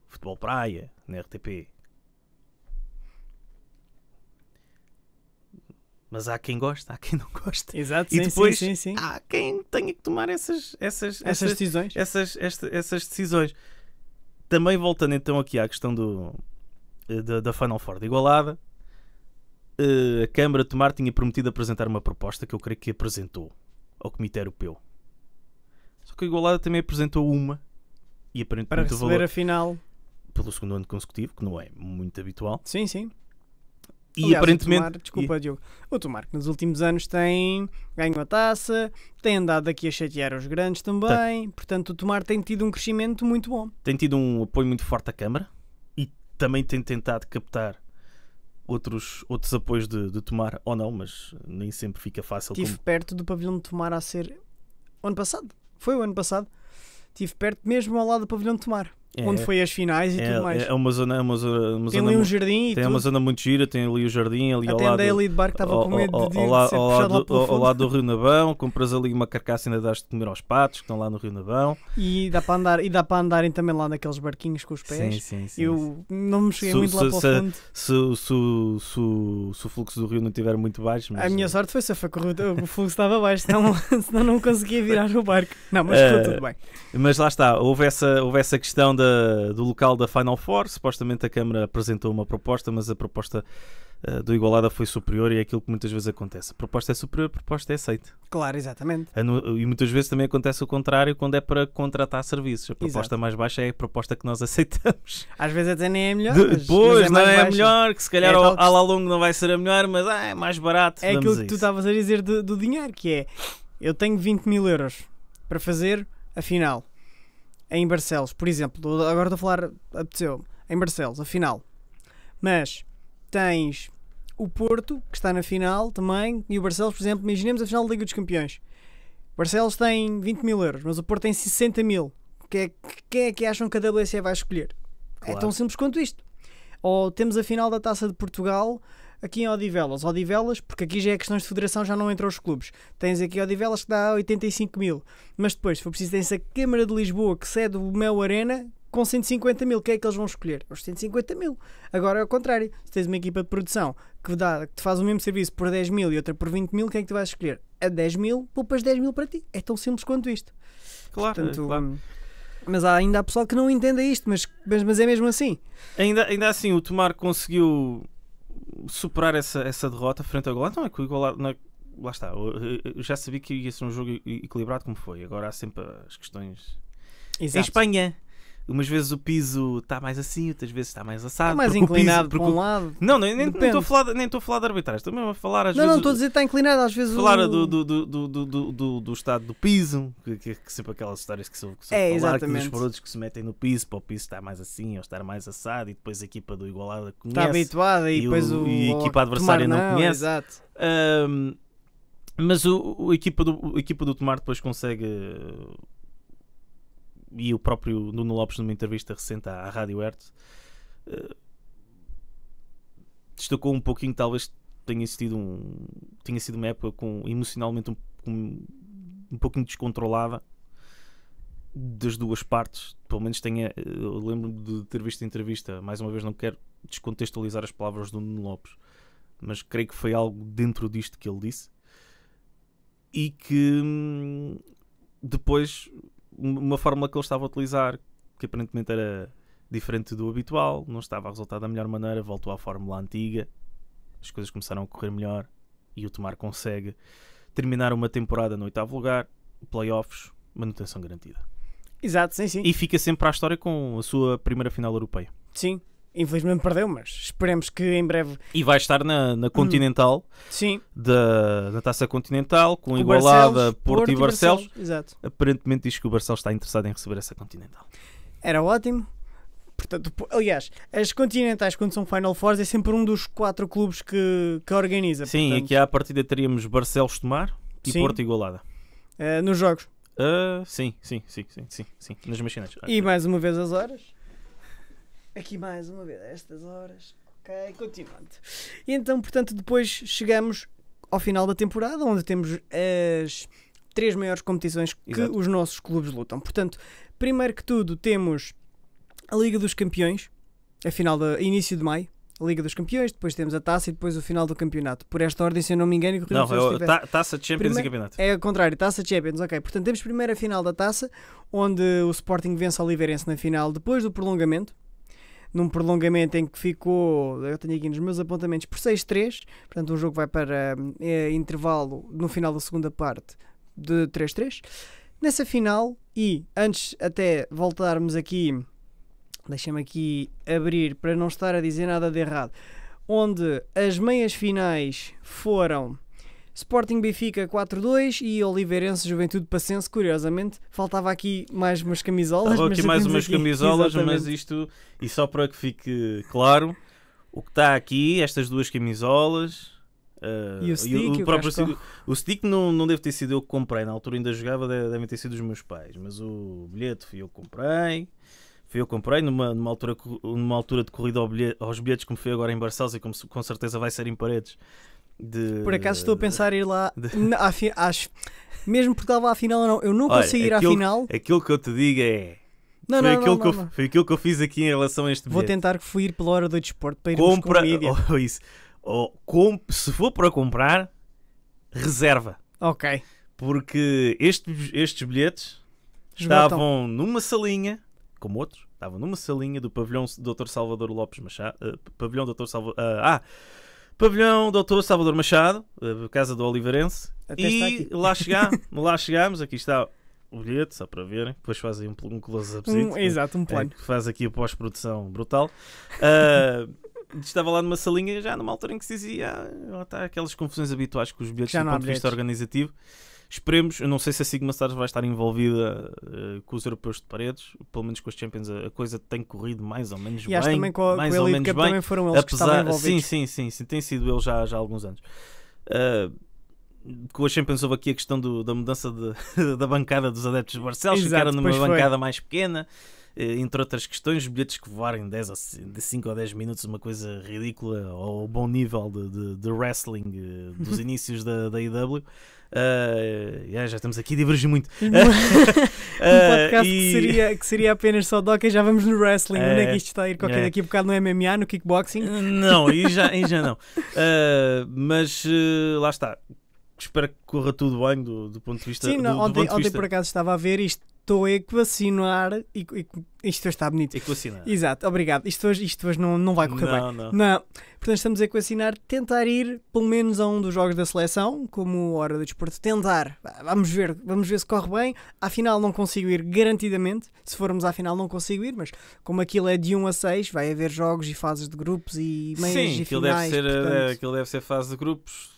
S2: futebol praia na RTP. Mas há quem gosta, há quem não gosta.
S1: Exato,
S2: e depois
S1: sim.
S2: Há quem tenha que tomar essas
S1: decisões.
S2: Essas decisões. Também voltando então aqui à questão da Final Four de Igualada, a Câmara de Tomar tinha prometido apresentar uma proposta que eu creio que apresentou ao Comitê Europeu. Só que a Igualada também apresentou uma, e aparentemente
S1: para receber a final
S2: pelo segundo ano consecutivo, que não é muito habitual.
S1: Sim.
S2: E
S1: aliás,
S2: aparentemente...
S1: Diogo. O Tomar, que nos últimos anos tem ganho a taça, tem andado aqui a chatear os grandes também, portanto o Tomar tem tido um crescimento muito bom.
S2: Tem tido um apoio muito forte da Câmara e também tem tentado captar outros apoios de Tomar, ou não, mas nem sempre fica fácil.
S1: Estive perto do pavilhão de Tomar a ser... Foi o ano passado. Estive perto mesmo ao lado do pavilhão de Tomar. onde foi as finais e tudo mais.
S2: É uma zona,
S1: tem ali um jardim e
S2: tem
S1: tudo.
S2: uma zona muito gira, tem ali o jardim, ali
S1: até
S2: ao lado.
S1: ali de barco, estava com medo de ser puxado lá pelo fundo.
S2: Ao lado do Rio Navão, compras ali uma carcaça e ainda dás de comer aos patos que estão lá no Rio Navão.
S1: E dá para andarem também lá naqueles barquinhos com os pés.
S2: Sim.
S1: Eu não me cheguei muito lá para o fundo.
S2: Se o fluxo do rio não estiver muito baixo. Mas...
S1: A minha sorte foi que o fluxo estava baixo, senão não conseguia virar o barco. Não, mas ficou tudo bem.
S2: Mas lá está, houve essa questão do local da Final Four. Supostamente a Câmara apresentou uma proposta, mas a proposta do Igualada foi superior e é aquilo que muitas vezes acontece. A proposta é superior, a proposta é aceita.
S1: Claro, exatamente.
S2: E muitas vezes também acontece o contrário quando é para contratar serviços. A proposta mais baixa é a proposta que nós aceitamos.
S1: Às vezes até nem é melhor.
S2: Depois não é a melhor, que se calhar ao longo não vai ser a melhor, mas é mais barato.
S1: É aquilo que tu estavas a dizer do dinheiro, que é, eu tenho 20.000 euros para fazer a final em Barcelos, por exemplo. Agora estou a falar, apeteceu, em Barcelos, a final. Mas tens o Porto, que está na final também, e o Barcelos, por exemplo, imaginemos a final da Liga dos Campeões. O Barcelos tem 20.000 euros, mas o Porto tem 60.000. Quem é que acham que a WSE vai escolher? Claro. É tão simples quanto isto. Ou temos a final da Taça de Portugal aqui em Odivelas, porque aqui já é questões de federação, já não entram os clubes. Tens aqui Odivelas que dá 85.000, mas depois, se for preciso, tens a Câmara de Lisboa que cede o Mel Arena com 150.000. Quem é que eles vão escolher? Os 150.000. Agora é ao contrário, se tens uma equipa de produção que te faz o mesmo serviço por 10.000 e outra por 20.000, quem é que tu vais escolher? A 10.000, poupas 10.000 para ti. É tão simples quanto isto.
S2: Claro,
S1: portanto,
S2: claro.
S1: Mas ainda há pessoal que não entenda isto, mas é mesmo assim.
S2: Ainda assim, o Tomar conseguiu superar essa derrota frente ao Igualada. Não é que o Igualada... Lá está. Eu já sabia que ia ser um jogo equilibrado como foi. Agora há sempre as questões...
S1: Exato.
S2: Em Espanha, umas vezes o piso está mais assim, outras vezes está mais assado.
S1: Está mais inclinado para um lado.
S2: Não, nem estou a falar de arbitragem. Estou mesmo a falar às vezes...
S1: Não, estou a dizer que está inclinado às vezes.
S2: Falar do estado do piso, que sempre aquelas histórias que são falar, que os produtos que se metem no piso, para o piso estar mais assim ou estar mais assado, e depois a equipa do Igualada conhece.
S1: Está habituada e depois
S2: a equipa adversária não conhece.
S1: Exato.
S2: Mas a equipa do Tomar depois consegue... E o próprio Nuno Lopes, numa entrevista recente à Rádio Hertz, destacou um pouquinho, talvez tenha sido uma época emocionalmente um pouquinho descontrolada das duas partes. Pelo menos eu lembro-me de ter visto a entrevista. Mais uma vez, não quero descontextualizar as palavras do Nuno Lopes, mas creio que foi algo dentro disto que ele disse, e que depois uma fórmula que ele estava a utilizar, que aparentemente era diferente do habitual, não estava a resultar da melhor maneira, voltou à fórmula antiga, as coisas começaram a correr melhor e o Tomar consegue terminar uma temporada no 8º lugar, playoffs, manutenção garantida.
S1: Exato, sim.
S2: E fica sempre à história com a sua primeira final europeia.
S1: Sim. Infelizmente perdeu, mas esperemos que em breve...
S2: E vai estar na Continental,
S1: sim,
S2: na Taça Continental, com Igualada, Porto e Barcelos.
S1: Exato.
S2: Aparentemente diz que o Barcelos está interessado em receber essa Continental.
S1: Era ótimo. Portanto, aliás, as Continentais, quando são Final Fours, é sempre um dos 4 clubes que organiza.
S2: Sim, portanto... aqui à partida teríamos Barcelos-Tomar e Porto Igualada.
S1: Nos jogos?
S2: Sim, nas machinas.
S1: E mais uma vez as horas. Aqui mais uma vez, estas horas. Ok, continuando. E então, portanto, depois chegamos ao final da temporada, onde temos as 3 maiores competições que Exato. Os nossos clubes lutam. Portanto, primeiro que tudo, temos a Liga dos Campeões, a final início de maio, a Liga dos Campeões, depois temos a Taça e depois o final do campeonato. Por esta ordem, se eu não me engano...
S2: Não, é Taça, Champions e Campeonato.
S1: É ao contrário, Taça, Champions, ok. Portanto, temos primeiro a final da Taça, onde o Sporting vence o Oliveirense na final, depois do prolongamento. Num prolongamento em que ficou, eu tenho aqui nos meus apontamentos, por 6-3, portanto o jogo vai para intervalo no final da segunda parte de 3-3. Nessa final, e antes até voltarmos aqui, deixa-me aqui abrir para não estar a dizer nada de errado, onde as meias finais foram Sporting Benfica 4-2 e Oliveirense Juventude Passense. Curiosamente, faltava aqui mais umas camisolas.
S2: Estava aqui mais umas camisolas, mas isto, e só para que fique claro, o que está aqui, estas 2 camisolas...
S1: e o stick,
S2: o stick não deve ter sido eu que comprei, na altura ainda jogava, devem ter sido os meus pais, mas o bilhete fui eu que comprei. Fui eu que comprei numa altura de corrida aos bilhetes, como foi agora em Barcelos e como com certeza vai ser em Paredes.
S1: Por acaso estou a pensar em ir lá, mesmo porque estava à final ou não, eu não consigo ir à final.
S2: Aquilo que eu te digo é...
S1: Não.
S2: Foi aquilo que eu fiz aqui em relação a este bilhete.
S1: Vou tentar fluir pela hora do desporto para irmos com a mídia.
S2: Se for para comprar, reserva.
S1: Ok.
S2: Porque estes bilhetes estavam numa salinha, como outros, estavam numa salinha do pavilhão Dr. Salvador Lopes Machado, pavilhão Dr. Salvador Machado, casa do Oliveirense, e lá chegámos, aqui está o bilhete, só para verem, depois fazem um close-up,
S1: exato, um plano,
S2: que faz aqui a pós-produção brutal. Estava lá numa salinha, já numa altura em que se dizia, lá está aquelas confusões habituais com os bilhetes do ponto de vista organizativo. Esperemos, eu não sei se a Sigma Stars vai estar envolvida com os europeus de Paredes, pelo menos com os Champions a coisa tem corrido mais ou menos bem.
S1: E acho também com a Elite Cup também foram eles que estavam envolvidos.
S2: Sim, tem sido eles já há alguns anos. Com a Champions houve aqui a questão da mudança da bancada dos adeptos de Barcelos, ficaram numa bancada mais pequena, entre outras questões, bilhetes que voarem de 5 ou 10 minutos, uma coisa ridícula, ao bom nível de wrestling dos inícios da IW. Já estamos aqui a divergir muito.
S1: Podcast que seria apenas só doca e já vamos no wrestling. Onde é que isto está a ir? Daqui a bocado no MMA, no kickboxing?
S2: Não, aí já não. Mas lá está. Espero que corra tudo bem do ponto de vista.
S1: Sim, ontem por acaso estava a ver isto. Estou a equacionar e isto hoje está bonito.
S2: Equacionar.
S1: Exato, obrigado. Isto hoje não vai correr bem. Não. Portanto, estamos a equacionar, tentar ir pelo menos a um dos jogos da seleção, como hora do desporto. Tentar. Vamos ver se corre bem. À final não consigo ir garantidamente. Se formos à final não consigo ir, mas como aquilo é de 1 a 6, vai haver jogos e fases de grupos e meias e finais.
S2: Sim, aquilo deve ser fase de grupos,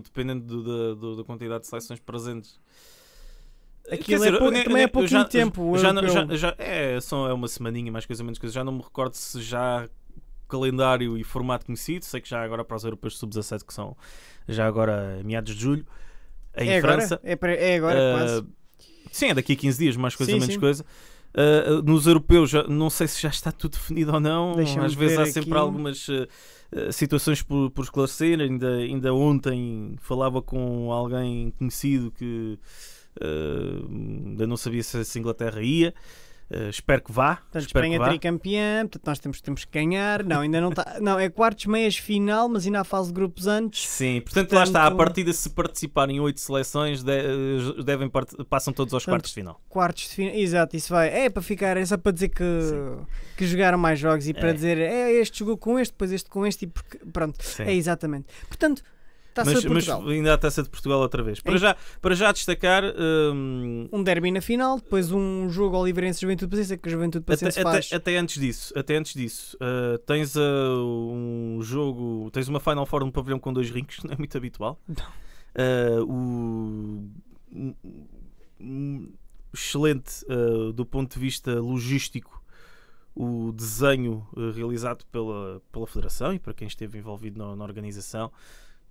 S2: dependendo da quantidade de seleções presentes.
S1: Aquilo também é pouquinho tempo.
S2: É uma semaninha, mais coisa menos coisa. Já não me recordo se já calendário e formato conhecido. Sei que já agora para os europeus sub-17, que são já agora meados de julho, em França.
S1: É agora, quase.
S2: Sim, é daqui a 15 dias, mais coisa menos coisa. Nos europeus, não sei se já está tudo definido ou não. Às vezes há sempre algumas situações por esclarecer. Ainda ontem falava com alguém conhecido que ainda não sabia se a Inglaterra ia. Espero que vá.
S1: Portanto, Espanha tricampeã, portanto nós temos que ganhar. Não, ainda não está. Não, é quartos, meias, final, mas ainda há fase de grupos antes.
S2: Sim, portanto lá está. A partida, se participarem 8 seleções, passam todos aos quartos de final.
S1: Quartos de final, exato, isso vai. É para ficar, é só para dizer que jogaram mais jogos e para dizer este jogou com este, depois este com este e porque. Pronto, é exatamente. Portanto.
S2: Mas ainda há a Taça de Portugal outra vez. Para já destacar
S1: um derby na final, depois um jogo Oliveirense Juventude Paciência, que a Juventude Paciência faz.
S2: Até antes disso tens um jogo, tens uma Final Four num pavilhão com 2 rings, que não é muito habitual. Excelente do ponto de vista logístico o desenho realizado pela Federação e para quem esteve envolvido na organização,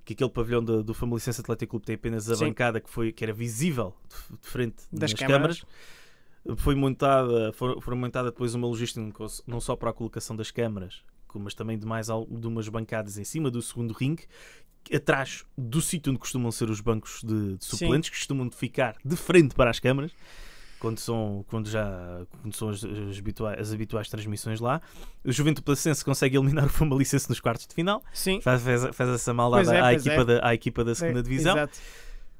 S2: que aquele pavilhão do Famalichense Atlético Clube tem apenas a bancada que era visível de frente das câmaras. Foram montada depois uma logística não só para a colocação das câmaras, mas também de umas bancadas em cima do segundo ringue, atrás do sítio onde costumam ser os bancos de suplentes, que costumam ficar de frente para as câmaras, quando são as habituais transmissões lá. O Juventude Placense consegue eliminar o Famalichense nos quartos de final.
S1: Sim.
S2: Faz essa maldade à equipa da segunda divisão. Exato.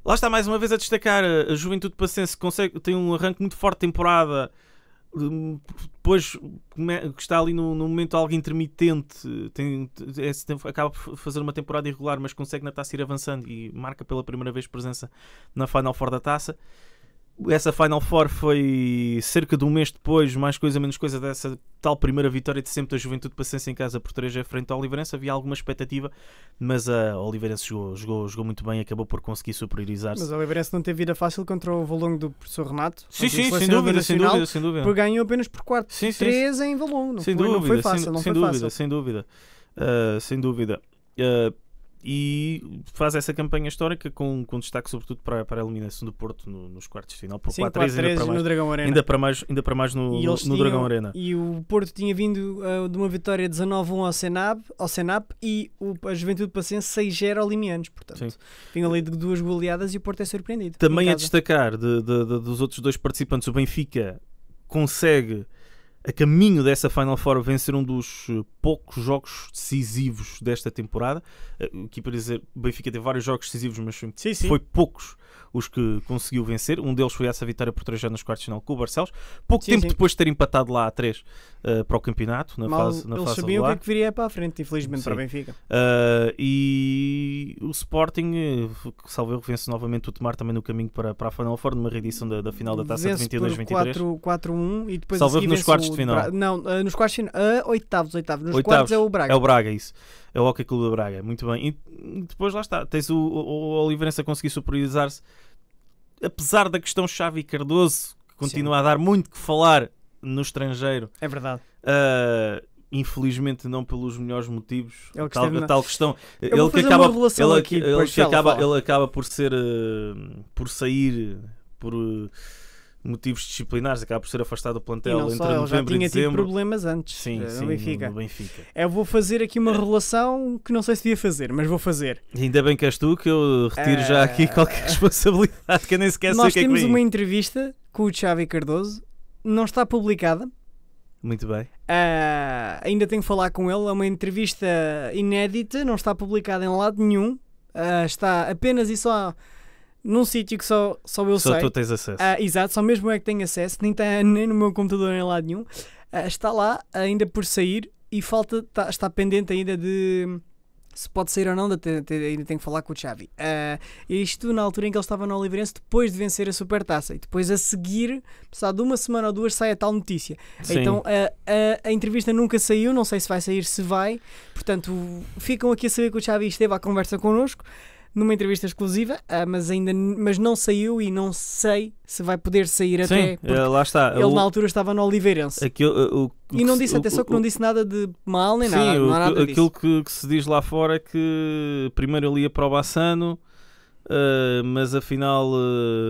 S2: Lá está mais uma vez a destacar a Juventude Placense, tem um arranque muito forte de temporada, depois que está ali num momento algo intermitente, acaba por fazer uma temporada irregular, mas consegue na taça ir avançando e marca pela primeira vez presença na Final Four da taça. Essa Final Four foi cerca de um mês depois, mais coisa menos coisa, dessa tal primeira vitória de sempre da Juventude Paciência em casa por 3 frente ao Oliveirense. Havia alguma expectativa, mas a Oliveirense jogou muito bem e acabou por conseguir superiorizar-se.
S1: Mas a Oliveirense não teve vida fácil contra o Valongo do professor Renato.
S2: Sim, sem dúvida.
S1: Porque ganhou apenas por 4-3 em Valongo. Não foi fácil.
S2: Sem dúvida. e faz essa campanha histórica com destaque sobretudo para a eliminação do Porto nos quartos de final por 4-3
S1: no Dragão Arena.
S2: Ainda para mais no Dragão Arena.
S1: E o Porto tinha vindo de uma vitória 19-1 ao Senap e a Juventude Passense 6-0 ao Limianos, portanto vinha ali de 2 goleadas e o Porto é surpreendido.
S2: Também a destacar dos outros 2 participantes, o Benfica consegue, a caminho dessa Final Four, vencer um dos poucos jogos decisivos desta temporada. Aqui para dizer, o Benfica teve vários jogos decisivos, mas foi poucos os que conseguiu vencer. Um deles foi essa vitória por 3-0 nos quartos de final com o Barcelos. Pouco tempo depois de ter empatado lá a 3 para o campeonato, na fase
S1: eles sabiam o que é que viria para a frente, infelizmente, para o Benfica.
S2: E o Sporting, salvo erro, vence novamente o Tomar também no caminho para a Final Four, numa reedição da final da Taça de 22-23.
S1: 4-1 e depois
S2: salvo erro nos quartos de final.
S1: Não, nos quartos de final. Oitavos. Nos quartos é o Braga.
S2: É o Braga, isso. É o Hockey Clube da Braga. Muito bem. E depois lá está. Tens o Oliveirense a conseguir superiorizar-se. Apesar da questão Xavi Cardoso, que continua a dar muito que falar no estrangeiro.
S1: É verdade.
S2: Infelizmente não pelos melhores motivos.
S1: Tal
S2: questão.
S1: Ele
S2: acaba por sair por motivos disciplinares, acaba por ser afastado do plantel entre novembro e dezembro.
S1: Ele já tinha tido problemas antes no Benfica. Eu vou fazer aqui uma relação que não sei se devia fazer, mas vou fazer.
S2: E ainda bem que és tu, que eu retiro já aqui qualquer responsabilidade, que eu nem sequer sei o que é que vem.
S1: Nós temos uma entrevista com o Xavi Cardoso, não está publicada.
S2: Muito bem.
S1: Ainda tenho que falar com ele, é uma entrevista inédita, não está publicada em lado nenhum, está apenas e só num sítio que só eu sei.
S2: Só tu tens acesso.
S1: Exato, só mesmo é que tenho acesso, nem está nem no meu computador nem em lado nenhum. Está lá, ainda por sair, e está pendente ainda de se pode sair ou não, ainda tenho que falar com o Xavi. Isto na altura em que ele estava no Oliveirense, depois de vencer a Supertaça, e depois a seguir, passado uma semana ou 2, sai a tal notícia.
S2: Sim.
S1: Então a entrevista nunca saiu, não sei se vai sair, se vai, portanto ficam aqui a saber que o Xavi esteve à conversa connosco numa entrevista exclusiva, mas não saiu e não sei se vai poder sair até.
S2: Lá está.
S1: Ele na altura estava no Oliveirense. E não disse, atenção que não disse nada de mal nem nada. Não há nada
S2: aquilo que se diz lá fora é que primeiro ele ia para o Bassano, mas afinal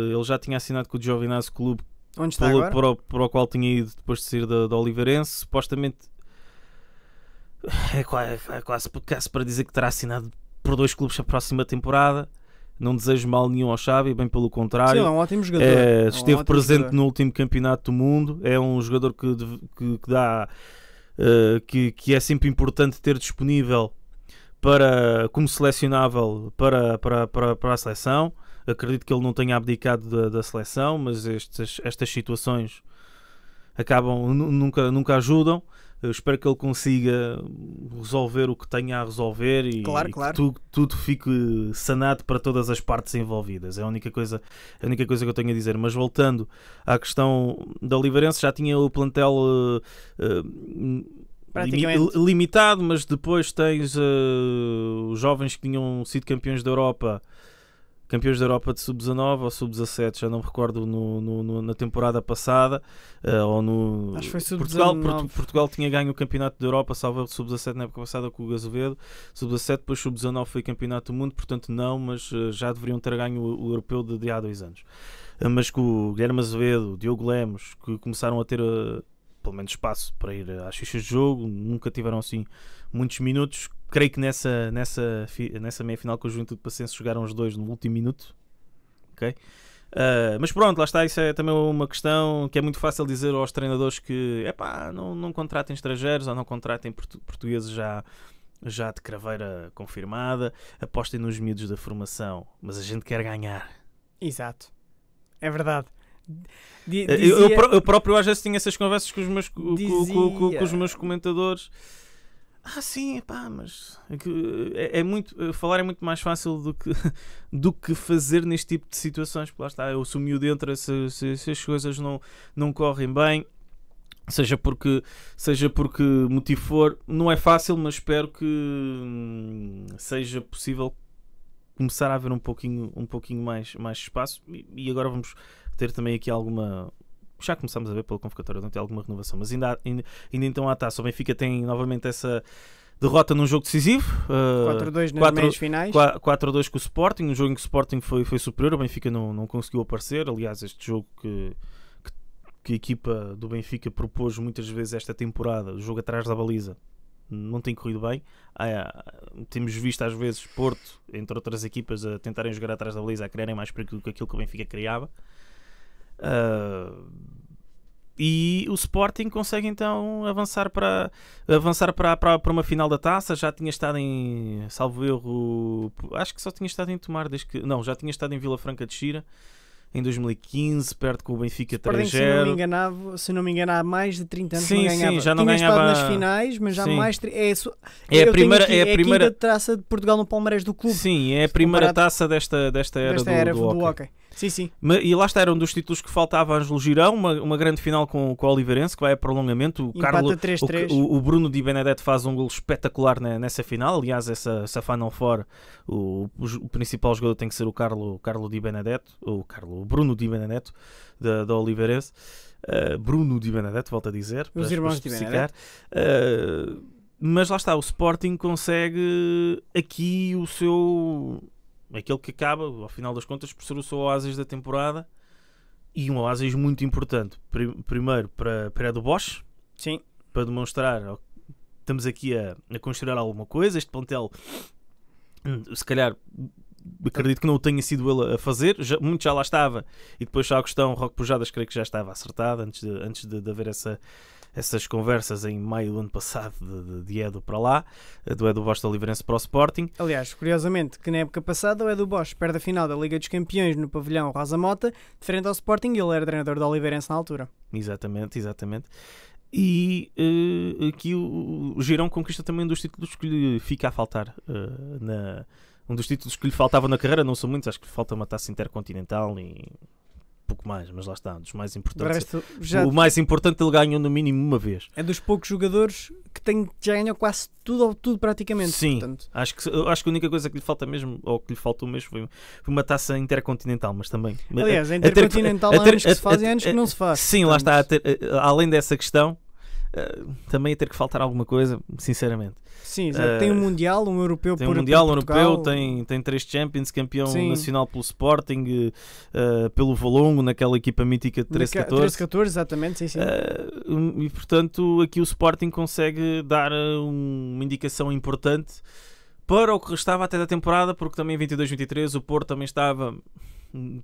S2: ele já tinha assinado com o Giovinazzi Clube,
S1: onde está agora?
S2: Para o qual tinha ido depois de sair da Oliveirense. Supostamente é quase para dizer que terá assinado por 2 clubes a próxima temporada. Não desejo mal nenhum ao Xavi, bem pelo contrário.
S1: Sim, é um ótimo jogador.
S2: Esteve presente no último campeonato do mundo. É um jogador que dá que é sempre importante ter disponível como selecionável para a seleção. Acredito que ele não tenha abdicado da seleção, mas estas situações nunca ajudam. Eu espero que ele consiga resolver o que tenha a resolver e que tudo fique sanado para todas as partes envolvidas. É a única coisa que eu tenho a dizer. Mas voltando à questão da Oliveirense, já tinha o plantel limitado, mas depois tens os jovens que tinham sido campeões da Europa de sub-19 ou sub-17, já não me recordo, na temporada passada, ou no...
S1: Acho que foi sub-19.
S2: Portugal tinha ganho o campeonato da Europa, salvo o sub-17 na época passada com o Gazovedo, sub-17, depois sub-19 foi campeonato do mundo, portanto não, mas já deveriam ter ganho o europeu de há 2 anos. Mas com o Guilherme Azevedo, o Diogo Lemos, que começaram a ter pelo menos espaço para ir às fichas de jogo, nunca tiveram assim muitos minutos. Creio que nessa meia-final com a Juventude Passense jogaram os 2 no último minuto. Okay? Mas pronto, lá está. Isso é também uma questão que é muito fácil dizer aos treinadores que não contratem estrangeiros ou não contratem portugueses já de craveira confirmada, apostem nos miúdos da formação, mas a gente quer ganhar.
S1: Exato, é verdade.
S2: Eu próprio às vezes tinha essas conversas com os meus comentadores. Sim, mas falar é muito mais fácil do que fazer neste tipo de situações. Porque lá está, eu sou miúdo dentro, se as coisas não correm bem, seja porque motivo for, não é fácil, mas espero que seja possível começar a haver um pouquinho mais espaço. E agora vamos ter também aqui alguma... Já começamos a ver pela convocatória, não tem alguma renovação, mas ainda então à taça. O Benfica tem novamente essa derrota num jogo decisivo,
S1: 4-2 nas meias finais,
S2: 4-2 com o Sporting, um jogo em que o Sporting foi superior, o Benfica não conseguiu aparecer. Aliás, este jogo que a equipa do Benfica propôs muitas vezes esta temporada, o jogo atrás da baliza, não tem corrido bem. Temos visto às vezes Porto, entre outras equipas, a tentarem jogar atrás da baliza, a criarem mais perigo do que aquilo que o Benfica criava. E o Sporting consegue então avançar para uma final da taça. Já tinha estado em, salvo erro, acho que só tinha estado em Tomar já tinha estado em Vila Franca de Xira em 2015, perto com o Benfica 3-0.
S1: Se não me engano, há mais de 30 anos
S2: sim,
S1: não ganhava.
S2: Sim, já não
S1: tinha
S2: ganhava
S1: estado nas finais, mas já
S2: sim.
S1: mais...
S2: É a
S1: quinta taça de Portugal no palmarés do clube.
S2: Sim, é a primeira taça desta era do hockey.
S1: Sim.
S2: E lá está, era um dos títulos que faltava a Ângelo Girão, uma grande final com o Oliveirense, que vai a prolongamento. O Bruno Di Benedetto faz um golo espetacular nessa final. Aliás, essa Final Four, o principal jogador tem que ser o Carlo Di Benedetto, o Bruno Di Benedetto, da Oliveirense. Bruno Di Benedetto, volto a dizer.
S1: Os irmãos Di Benedetto.
S2: Mas lá está, o Sporting consegue aqui aquele que acaba, ao final das contas, por ser o seu oásis da temporada, e um oásis muito importante. Primeiro para do Bosch,
S1: sim,
S2: para demonstrar estamos aqui a construir alguma coisa. Este plantel, se calhar, acredito que não o tenha sido ele a fazer, muito já lá estava, e depois já a questão Roque Pujadas creio que já estava acertada antes de haver essas conversas em maio do ano passado de Edu para lá, do Edu Bosch da Oliveirense para o Sporting.
S1: Aliás, curiosamente, que na época passada o Edu Bosch perde a final da Liga dos Campeões no pavilhão Rosa Mota, diferente ao Sporting, e ele era treinador da Oliveirense na altura.
S2: Exatamente. E aqui o Girão conquista também um dos títulos que lhe fica a faltar, um dos títulos que lhe faltava na carreira. Não são muitos, acho que falta uma taça intercontinental e pouco mais, mas lá está, um dos mais importantes. O mais importante ele ganhou no mínimo uma vez.
S1: É dos poucos jogadores que já ganhou quase tudo praticamente.
S2: Sim,
S1: portanto.
S2: Acho que a única coisa que lhe falta mesmo, ou que lhe faltou mesmo, foi uma taça intercontinental, mas também...
S1: Aliás, a intercontinental há anos que se faz e há anos que não se faz.
S2: Sim, portanto. Lá está, além dessa questão, também a ter que faltar alguma coisa, sinceramente.
S1: Sim, tem um Mundial, um Europeu
S2: tem um Mundial, um Europeu, tem 3 Champions, campeão nacional pelo Sporting, pelo Valongo, naquela equipa mítica de 13-14.
S1: 13-14, exatamente, sim.
S2: E portanto aqui o Sporting consegue dar uma indicação importante para o que restava até da temporada, porque também em 22-23 o Porto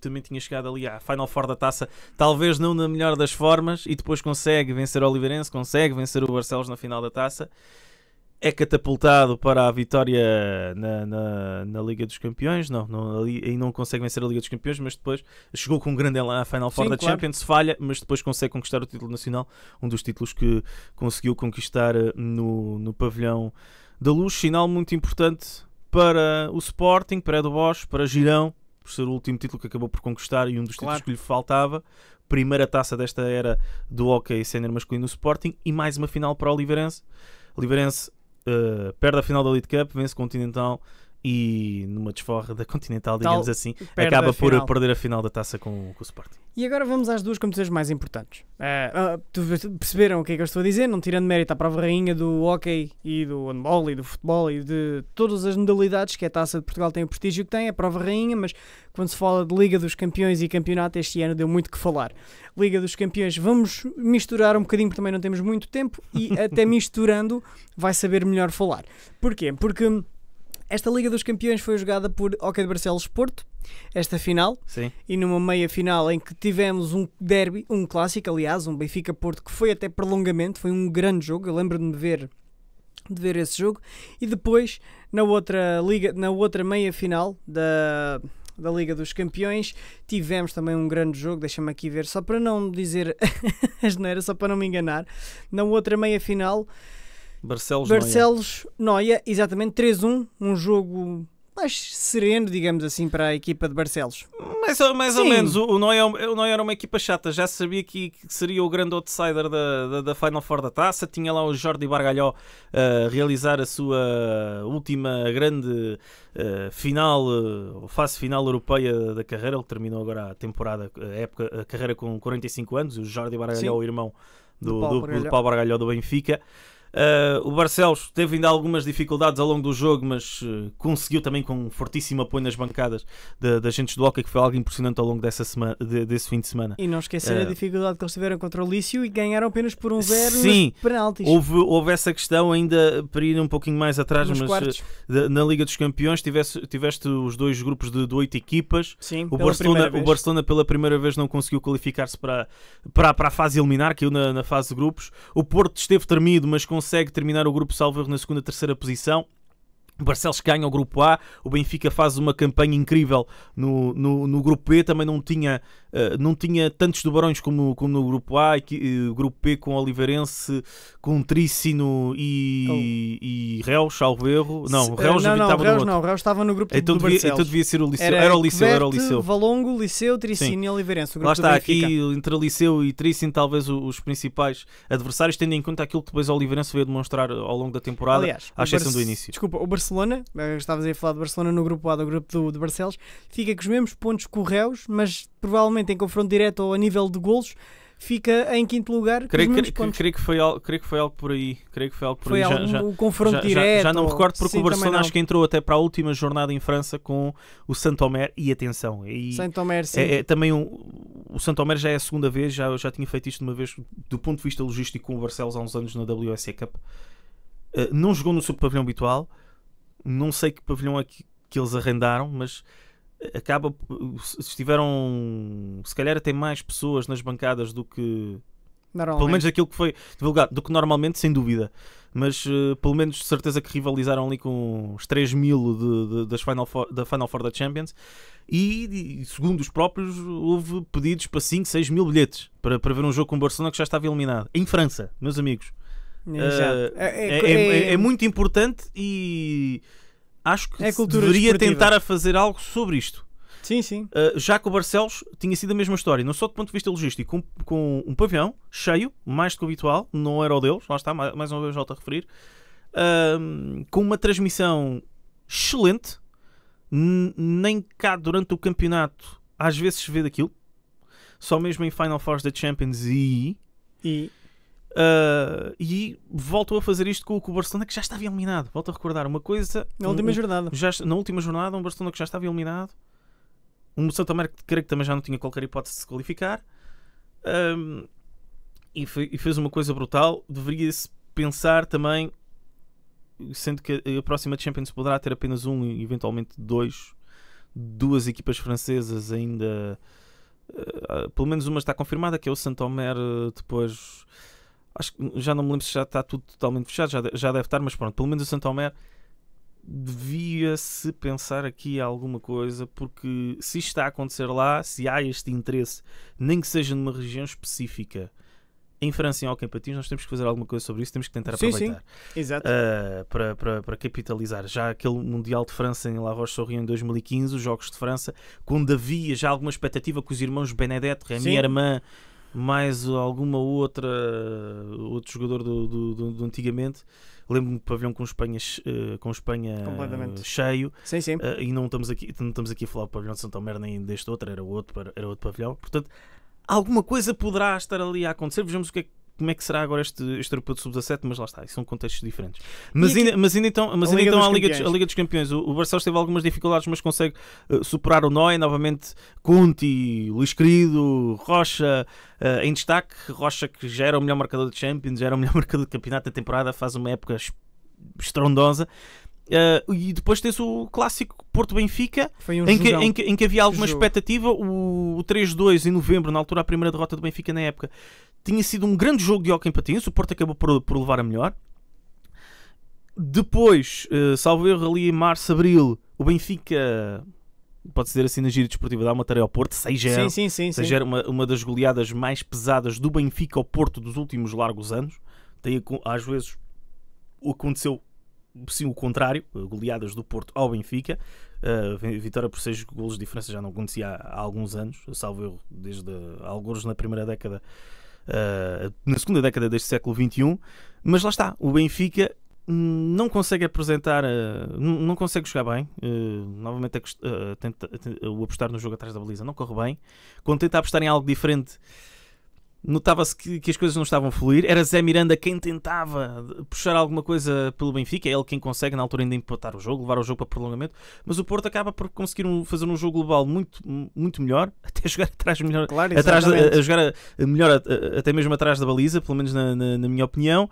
S2: também tinha chegado ali à Final Four da taça, talvez não na melhor das formas, e depois consegue vencer o Oliveirense, consegue vencer o Barcelos na final da taça. É catapultado para a vitória na Liga dos Campeões. Aí não consegue vencer a Liga dos Campeões, mas depois chegou com um grande elan à Final Four da Champions, falha, mas depois consegue conquistar o título nacional, um dos títulos que conseguiu conquistar no pavilhão da Luz. Sinal muito importante para o Sporting, para Edu Bosch, para Girão, por ser o último título que acabou por conquistar e um dos títulos que lhe faltava. Primeira taça desta era do hóquei sénior masculino no Sporting, e mais uma final para o Oliveirense. Perde a final da Elite Cup, vence o Continental e numa desforra da Continental, digamos assim, acaba por perder a final da taça com o Sporting.
S1: E agora vamos às duas competições mais importantes. Perceberam o que é que eu estou a dizer? Não tirando mérito à prova rainha do hóquei e do handball e do futebol e de todas as modalidades que a Taça de Portugal tem o prestígio que tem, a prova rainha, mas quando se fala de Liga dos Campeões e campeonato, este ano deu muito que falar. Liga dos Campeões, vamos misturar um bocadinho, porque também não temos muito tempo, e até misturando vai saber melhor falar. Porquê? Porque esta Liga dos Campeões foi jogada por Hóquei de Barcelos Porto, esta final.
S2: Sim.
S1: E numa meia final em que tivemos um derby, um clássico, aliás, um Benfica-Porto, que foi até prolongamento, foi um grande jogo, eu lembro-me de ver esse jogo. E depois, na outra meia final da Liga dos Campeões, tivemos também um grande jogo, deixa-me aqui ver, só para não dizer asneira, só para não me enganar, na outra meia final... Barcelos-Noia, exatamente, 3-1, um jogo mais sereno, digamos assim, para a equipa de Barcelos.
S2: Mais ou menos, o Noia era uma equipa chata, já sabia que seria o grande outsider da Final Four da taça, tinha lá o Jordi Bargalhó a realizar a sua última grande fase final europeia da carreira. Ele terminou agora a carreira com 45 anos, o Jordi Bargalhó, o irmão do Paulo Bargalhó do Benfica. O Barcelos teve ainda algumas dificuldades ao longo do jogo, mas conseguiu também com um fortíssimo apoio nas bancadas da gente do Hockey, que foi algo impressionante ao longo desse fim de semana.
S1: E não esquecer a dificuldade que eles tiveram contra o Lício e ganharam apenas por 1-0
S2: nos
S1: penaltis.
S2: Houve essa questão ainda para ir um pouquinho mais atrás, mas na Liga dos Campeões tiveste os dois grupos de 8 equipas.
S1: Sim,
S2: o Barcelona pela primeira vez não conseguiu qualificar-se para a fase eliminar, caiu na fase de grupos. O Porto esteve tremido, mas consegue terminar o grupo salvo erro na segunda, terceira posição. O Barcelos ganha o grupo A, o Benfica faz uma campanha incrível no grupo B, também não tinha tantos tubarões como no grupo A, o grupo B com Oliveirense, com Trícino e Reus, salvo erro. Não, Reus
S1: estava no grupo do Barcelos.
S2: Então devia ser o Liceu. Era o Liceu.
S1: Valongo, Liceu, Tricino e Oliveirense.
S2: Lá está, aqui entre Liceu e Tricino talvez os principais adversários, tendo em conta aquilo que depois o Oliveirense veio demonstrar ao longo da temporada,
S1: aliás,
S2: à exceção do início.
S1: Desculpa, o Barcelona, estavas a falar de Barcelona no grupo A do grupo do Barcelos, fica com os mesmos pontos que o Reus, mas provavelmente em confronto direto ou a nível de golos fica em quinto lugar.
S2: Creio que foi algo por aí.
S1: O confronto direto.
S2: Já não me recordo, porque o Barcelona acho que entrou até para a última jornada em França com o Saint-Omer. E atenção,
S1: Saint-Omer, sim.
S2: Também o Saint-Omer já é a segunda vez, já tinha feito isto uma vez do ponto de vista logístico com o Barcelos há uns anos na WSA Cup. Não jogou no seu pavilhão habitual. Não sei que pavilhão é que eles arrendaram, mas estiveram se calhar até mais pessoas nas bancadas do que pelo menos aquilo que foi divulgado, do que normalmente, sem dúvida, mas pelo menos de certeza que rivalizaram ali com os 3.000 da Final Four da Champions e segundo os próprios houve pedidos para 5, 6 mil bilhetes para ver um jogo com o Barcelona que já estava eliminado em França, meus amigos. É muito importante e acho que deveria tentar a fazer algo sobre isto.
S1: Sim.
S2: Já que o Barcelos tinha sido a mesma história, não só do ponto de vista logístico, com um pavilhão cheio, mais do que o habitual, não era o deles, lá está, mais uma vez volto a referir, com uma transmissão excelente, nem cá durante o campeonato às vezes se vê daquilo, só mesmo em Final Fours da Champions e voltou a fazer isto com o Barcelona, que já estava eliminado. Volto a recordar uma coisa
S1: na última jornada.
S2: Na última jornada, um Barcelona que já estava eliminado, um Saint-Omer que creio que também já não tinha qualquer hipótese de se qualificar, e fez uma coisa brutal. Deveria-se pensar também, sendo que a próxima Champions poderá ter apenas um e eventualmente duas equipas francesas ainda, pelo menos uma está confirmada, que é o Saint-Omer. Depois acho que já não me lembro se já está tudo totalmente fechado, já deve estar, mas pronto, pelo menos o Saint-Omer devia-se pensar aqui alguma coisa, porque se isto está a acontecer lá, se há este interesse, nem que seja numa região específica em França e em Hockey em Patins, nós temos que fazer alguma coisa sobre isso, temos que tentar aproveitar.
S1: Sim. Exato.
S2: Para capitalizar. Já aquele Mundial de França em La Roche-sur-Yon em 2015, os Jogos de França, quando havia já alguma expectativa com os irmãos Benedet, Rémi Herman, mais outro jogador do antigamente. Lembro-me do pavilhão com Espanha cheio.
S1: Sim.
S2: E não estamos aqui a falar do pavilhão de Saint-Omer nem deste outro, era outro pavilhão. Portanto, alguma coisa poderá estar ali a acontecer. Vejamos como é que será agora este europeu de sub-17, mas lá está, são contextos diferentes. Mas ainda então a Liga dos Campeões. O Barcelos teve algumas dificuldades, mas consegue superar o Noé, novamente Conti, Luís Querido, Rocha em destaque. Rocha, que já era o melhor marcador de Champions, já era o melhor marcador de campeonato da temporada, faz uma época estrondosa. E depois tens o clássico Porto-Benfica, em que havia alguma expectativa. O 3-2 em novembro, na altura a primeira derrota do Benfica na época, tinha sido um grande jogo de hóquei em patins. O Porto acabou por levar a melhor. Depois, salvo erro, ali em março, abril, o Benfica, pode-se dizer assim na gira desportiva, dá uma tarefa ao Porto, 6-0.
S1: Sim.
S2: 6-0, uma das goleadas mais pesadas do Benfica ao Porto dos últimos largos anos. Às vezes aconteceu sim o contrário, goleadas do Porto ao Benfica. Vitória por 6 golos de diferença já não acontecia há alguns anos, salvo erro, desde alguns na primeira década, na segunda década deste século XXI. Mas lá está, o Benfica não consegue apresentar, não consegue jogar bem. Novamente o apostar no jogo atrás da baliza não corre bem. Quando tenta apostar em algo diferente, notava-se que as coisas não estavam a fluir. Era Zé Miranda quem tentava puxar alguma coisa pelo Benfica, é ele quem consegue na altura ainda empatar o jogo, levar o jogo para prolongamento, mas o Porto acaba por conseguir fazer um jogo global muito, muito melhor, até jogar atrás melhor,
S1: claro,
S2: a jogar melhor até mesmo atrás da baliza, pelo menos na minha opinião,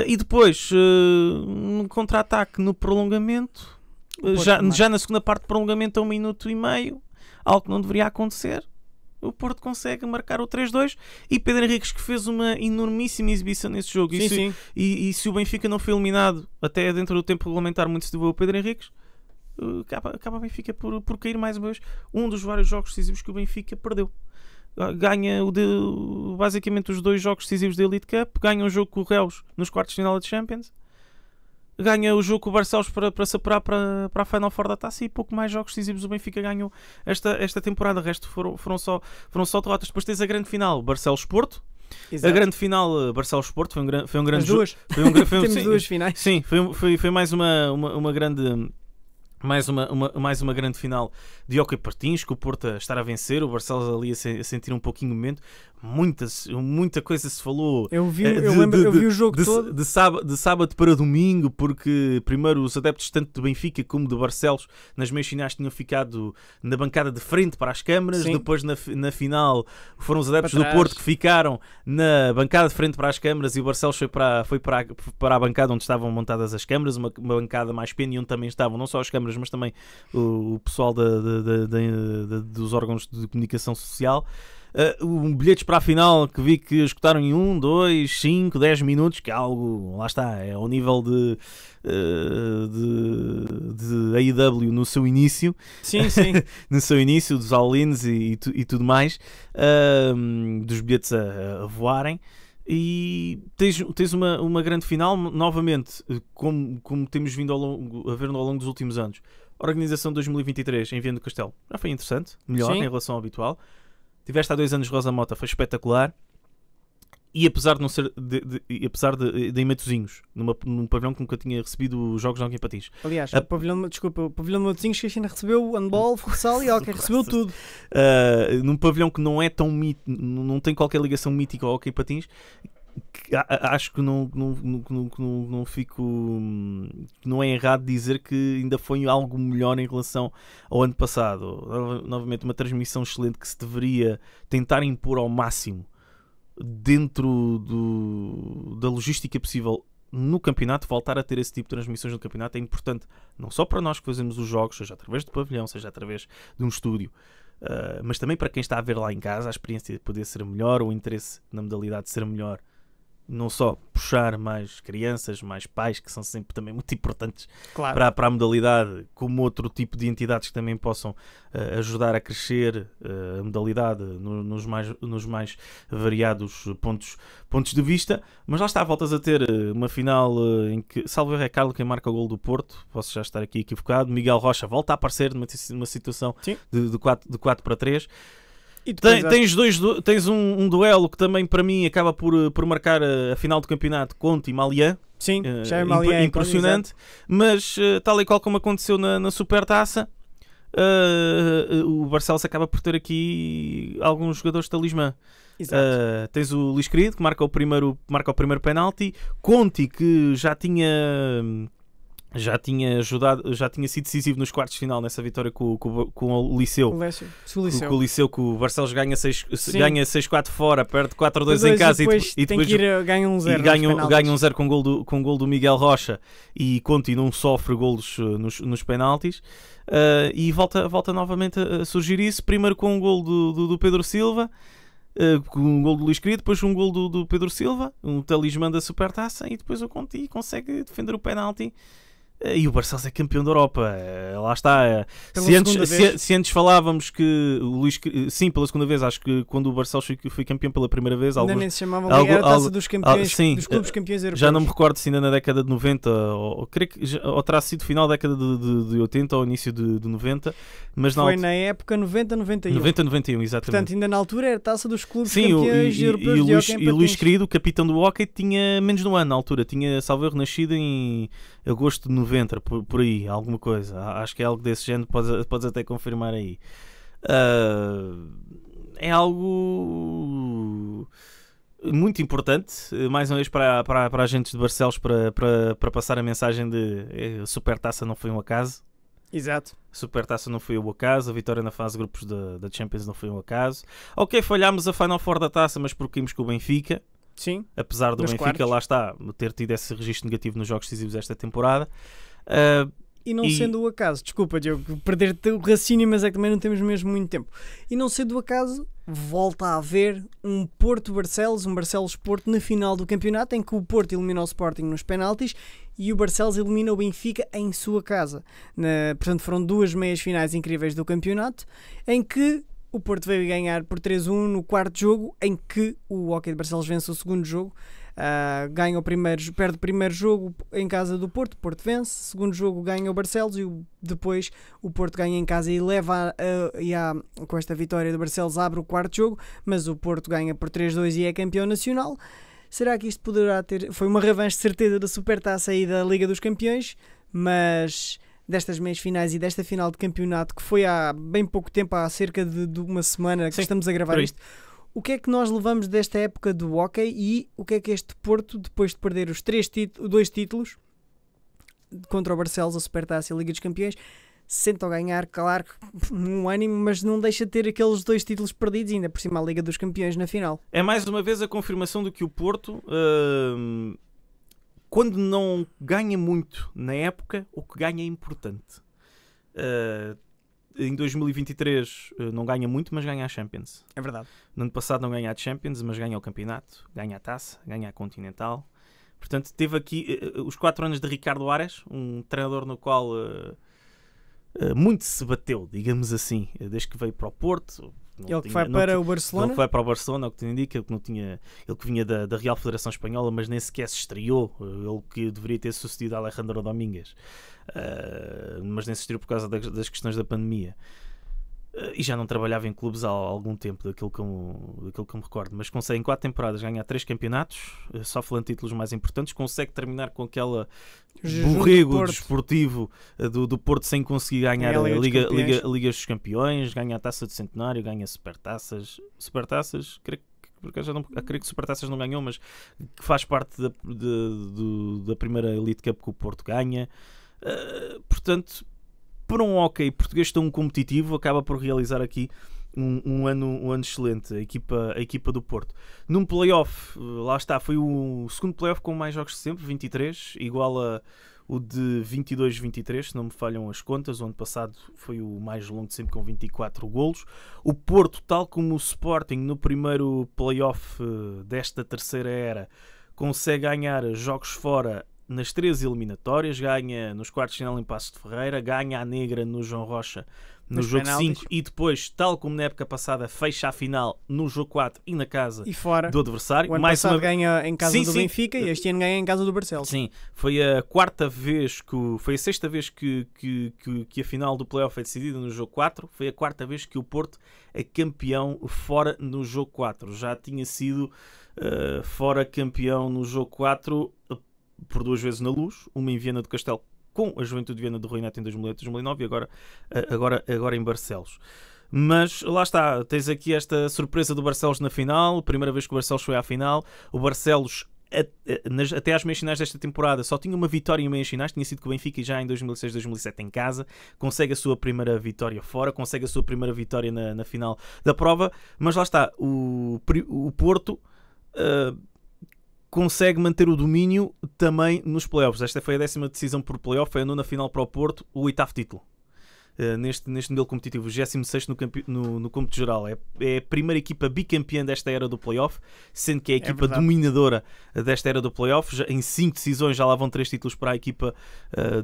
S2: e depois no contra-ataque no prolongamento, já na segunda parte de prolongamento a 1 minuto e meio, algo que não deveria acontecer, o Porto consegue marcar o 3-2 e Pedro Henriques, que fez uma enormíssima exibição nesse jogo. E se o Benfica não foi eliminado até dentro do tempo regulamentar, muito se deveu ao Pedro Henriques, acaba o Benfica por cair mais uma vez. Um dos vários jogos decisivos que o Benfica perdeu. Ganha basicamente os 2 jogos decisivos da Elite Cup, ganha um jogo com o Reus nos quartos de final da Champions, ganha o jogo com o Barcelos para se apurar para a Final Four da Taça, e pouco mais jogos decisivos o Benfica ganhou esta temporada. O resto foram só derrotas. Depois tens a grande final, Barcelos-Porto. A grande final, Barcelos-Porto, foi um grande jogo.
S1: Temos 2 finais.
S2: Sim, foi mais uma grande... Mais uma grande final de Hockey Partins, com o Porto a estar a vencer, o Barcelos ali a sentir um pouquinho o momento. Muita coisa se falou.
S1: Eu vi o jogo todo.
S2: De sábado para domingo, porque primeiro os adeptos tanto do Benfica como do Barcelos nas meias finais tinham ficado na bancada de frente para as câmaras. Sim. Depois na final foram os adeptos do Porto que ficaram na bancada de frente para as câmaras, e o Barcelos foi para a bancada onde estavam montadas as câmaras, uma bancada mais pequena, e onde também estavam não só as câmaras mas também o pessoal dos órgãos de comunicação social. Bilhetes para a final que vi que escutaram em 1, 2, 5, 10 minutos, que é algo, lá está, é ao nível de AEW no seu início.
S1: Sim.
S2: No seu início, dos all-ins e tudo mais, dos bilhetes a voarem. E tens uma grande final, novamente, como temos vindo a ver ao longo dos últimos anos. A organização de 2023 em Viana do Castelo já foi interessante, melhor. Sim. Em relação ao habitual. Tiveste há 2 anos Rosa Mota, foi espetacular. E apesar de não ser apesar de em Matosinhos, num pavilhão que nunca tinha recebido jogos de Hockey Patins.
S1: Aliás, o pavilhão de Matosinhos que ainda recebeu handball, futsal e hockey, recebeu tudo.
S2: Num pavilhão que não é tão não tem qualquer ligação mítica ao Hockey Patins, acho que não fico, não é errado dizer que ainda foi algo melhor em relação ao ano passado. Novamente, uma transmissão excelente que se deveria tentar impor ao máximo dentro da logística possível no campeonato. Voltar a ter esse tipo de transmissões no campeonato é importante, não só para nós que fazemos os jogos, seja através do pavilhão, seja através de um estúdio, mas também para quem está a ver lá em casa, a experiência de poder ser melhor, o interesse na modalidade de ser melhor. Não só puxar mais crianças, mais pais, que são sempre também muito importantes, claro, para a modalidade, como outro tipo de entidades que também possam ajudar a crescer a modalidade nos mais variados pontos de vista. Mas lá está, voltas a ter uma final em que, salvo erro, é Carlos quem marca o gol do Porto. Posso já estar aqui equivocado. Miguel Rocha volta a aparecer numa situação de 4-3. E tens um duelo que também para mim acaba por marcar a final do campeonato, Conte e Malian.
S1: Sim, já é Malian,
S2: impressionante, mas tal e qual como aconteceu na Supertaça, o Barcelos acaba por ter aqui alguns jogadores de talismã. Tens o Luís Querido que marca o primeiro penalti, Conte que já tinha sido decisivo nos quartos de final nessa vitória com o Liceu. Com o Liceu, que o Barcelos ganha 6-4 fora, perde 4-2 em casa
S1: e depois ganha 1-0.
S2: Ganha 1-0 com gol do Miguel Rocha, e Conte não sofre golos nos penaltis. E volta novamente a surgir isso, primeiro com um gol do Pedro Silva, com um gol do Luís Querido, depois um gol do Pedro Silva, um talismã da Supertaça, e depois o Conte consegue defender o penalti. E o Barcelos é campeão da Europa. Lá está. Se antes falávamos que o Luís, sim, pela segunda vez, acho que quando o Barcelos foi campeão pela primeira vez,
S1: ainda nem se chamava Liga, era a Taça dos Campeões, dos clubes campeões europeus.
S2: Já não me recordo se ainda na década de 90 ou creio que terá sido final da década de 80 ou início de 90, mas
S1: foi na época 90-91.
S2: 90-91, exatamente.
S1: Portanto, ainda na altura era a Taça dos clubes campeões europeus.
S2: E o Luís Querido, capitão do hockey, tinha menos de um ano na altura, tinha, salvo erro, nascido em agosto de 90, por aí, alguma coisa. Acho que é algo desse género, podes até confirmar aí. É algo muito importante, mais uma vez para agentes de Barcelos, para passar a mensagem de a Supertaça não foi um acaso.
S1: Exato.
S2: A Supertaça não foi um acaso, a vitória na fase de grupos da Champions não foi um acaso. Ok, falhámos a Final Four da Taça, mas porque caímos com o Benfica.
S1: Sim.
S2: Apesar do Benfica,
S1: quartos.
S2: Lá está, ter tido esse registro negativo nos jogos decisivos esta temporada.
S1: E não sendo o acaso, desculpa Diogo, perder-te o raciocínio, mas é que também não temos mesmo muito tempo. E não sendo o acaso, volta a haver um Porto-Barcelos, um Barcelos-Porto na final do campeonato, em que o Porto elimina o Sporting nos penaltis e o Barcelos elimina o Benfica em sua casa. Portanto, foram duas meias finais incríveis do campeonato, em que o Porto veio ganhar por 3-1 no quarto jogo, em que o Hockey de Barcelos vence o segundo jogo. Perde o primeiro jogo em casa do Porto, o Porto vence, segundo jogo ganha o Barcelos e depois o Porto ganha em casa e leva com esta vitória do Barcelos abre o quarto jogo, mas o Porto ganha por 3-2 e é campeão nacional. Será que isto poderá ter... Foi uma revanche de certeza da Supertaça e da Liga dos Campeões, mas destas meias finais e desta final de campeonato que foi há bem pouco tempo, há cerca de uma semana que estamos a gravar isto. O que é que nós levamos desta época do hockey e o que é que este Porto, depois de perder os dois títulos contra o Barcelos, a Supertaça e a Liga dos Campeões, sente ao ganhar, claro, um ânimo, mas não deixa de ter aqueles dois títulos perdidos, ainda por cima a Liga dos Campeões na final.
S2: É mais uma vez a confirmação de que o Porto, quando não ganha muito na época, o que ganha é importante. Em 2023 não ganha muito, mas ganha a Champions.
S1: É verdade.
S2: No ano passado não ganha a Champions, mas ganha o campeonato, ganha a Taça, ganha a Continental. Portanto, teve aqui os 4 anos de Ricardo Ares, um treinador no qual muito se bateu, digamos assim, desde que veio para o Porto.
S1: Ele que vai para o Barcelona?
S2: Ele que vai para o Barcelona, o que te indica, ele que vinha da Real Federação Espanhola, mas nem sequer se estreou. Ele que deveria ter sucedido a Alejandro Domingues, mas nem se estreou por causa das questões da pandemia. E já não trabalhava em clubes há algum tempo, daquilo que eu me recordo. Mas consegue em 4 temporadas ganhar 3 campeonatos, só falando de títulos mais importantes, consegue terminar com aquela borrego desportivo do Porto sem conseguir ganhar a Liga dos Campeões, ganha a Taça do Centenário, ganha Supertaças, creio que Supertaças não ganhou, mas que faz parte da primeira Elite Cup que o Porto ganha. Portanto, para um hockey português tão competitivo, acaba por realizar aqui um ano excelente, a equipa do Porto. Num play-off, lá está, foi o segundo play-off com mais jogos de sempre, 23, igual a o de 22-23, se não me falham as contas. O ano passado foi o mais longo de sempre, com 24 golos. O Porto, tal como o Sporting, no primeiro play-off desta terceira era, consegue ganhar jogos fora nas 3 eliminatórias, ganha nos quartos de final em Passos de Ferreira, ganha a negra no João Rocha no jogo 5 e depois, tal como na época passada, fecha a final no jogo 4 e na casa do adversário.
S1: O ano passado ganha em casa do Benfica e este ano ganha em casa do Barcelos.
S2: Sim, foi a sexta vez que a final do playoff é decidida no jogo 4, foi a 4ª vez que o Porto é campeão fora no jogo 4. Já tinha sido fora campeão no jogo 4 por 2 vezes na Luz, uma em Viana do Castelo com a Juventude de Viana do Rui Neto em 2008 e 2009 e agora em Barcelos. Mas lá está, tens aqui esta surpresa do Barcelos na final, primeira vez que o Barcelos foi à final. O Barcelos até às meias finais desta temporada só tinha uma vitória em meias finais, tinha sido com o Benfica já em 2006-2007 em casa, consegue a sua primeira vitória fora, consegue a sua primeira vitória na final da prova, mas lá está, o Porto consegue manter o domínio também nos playoffs. Esta foi a 10ª decisão por playoff, foi a 9ª final para o Porto, o 8º título. Neste modelo competitivo, o 26º no cômputo geral. É a primeira equipa bicampeã desta era do playoff, sendo que é a equipa dominadora desta era do playoff. Já, em 5 decisões já lá vão 3 títulos para a equipa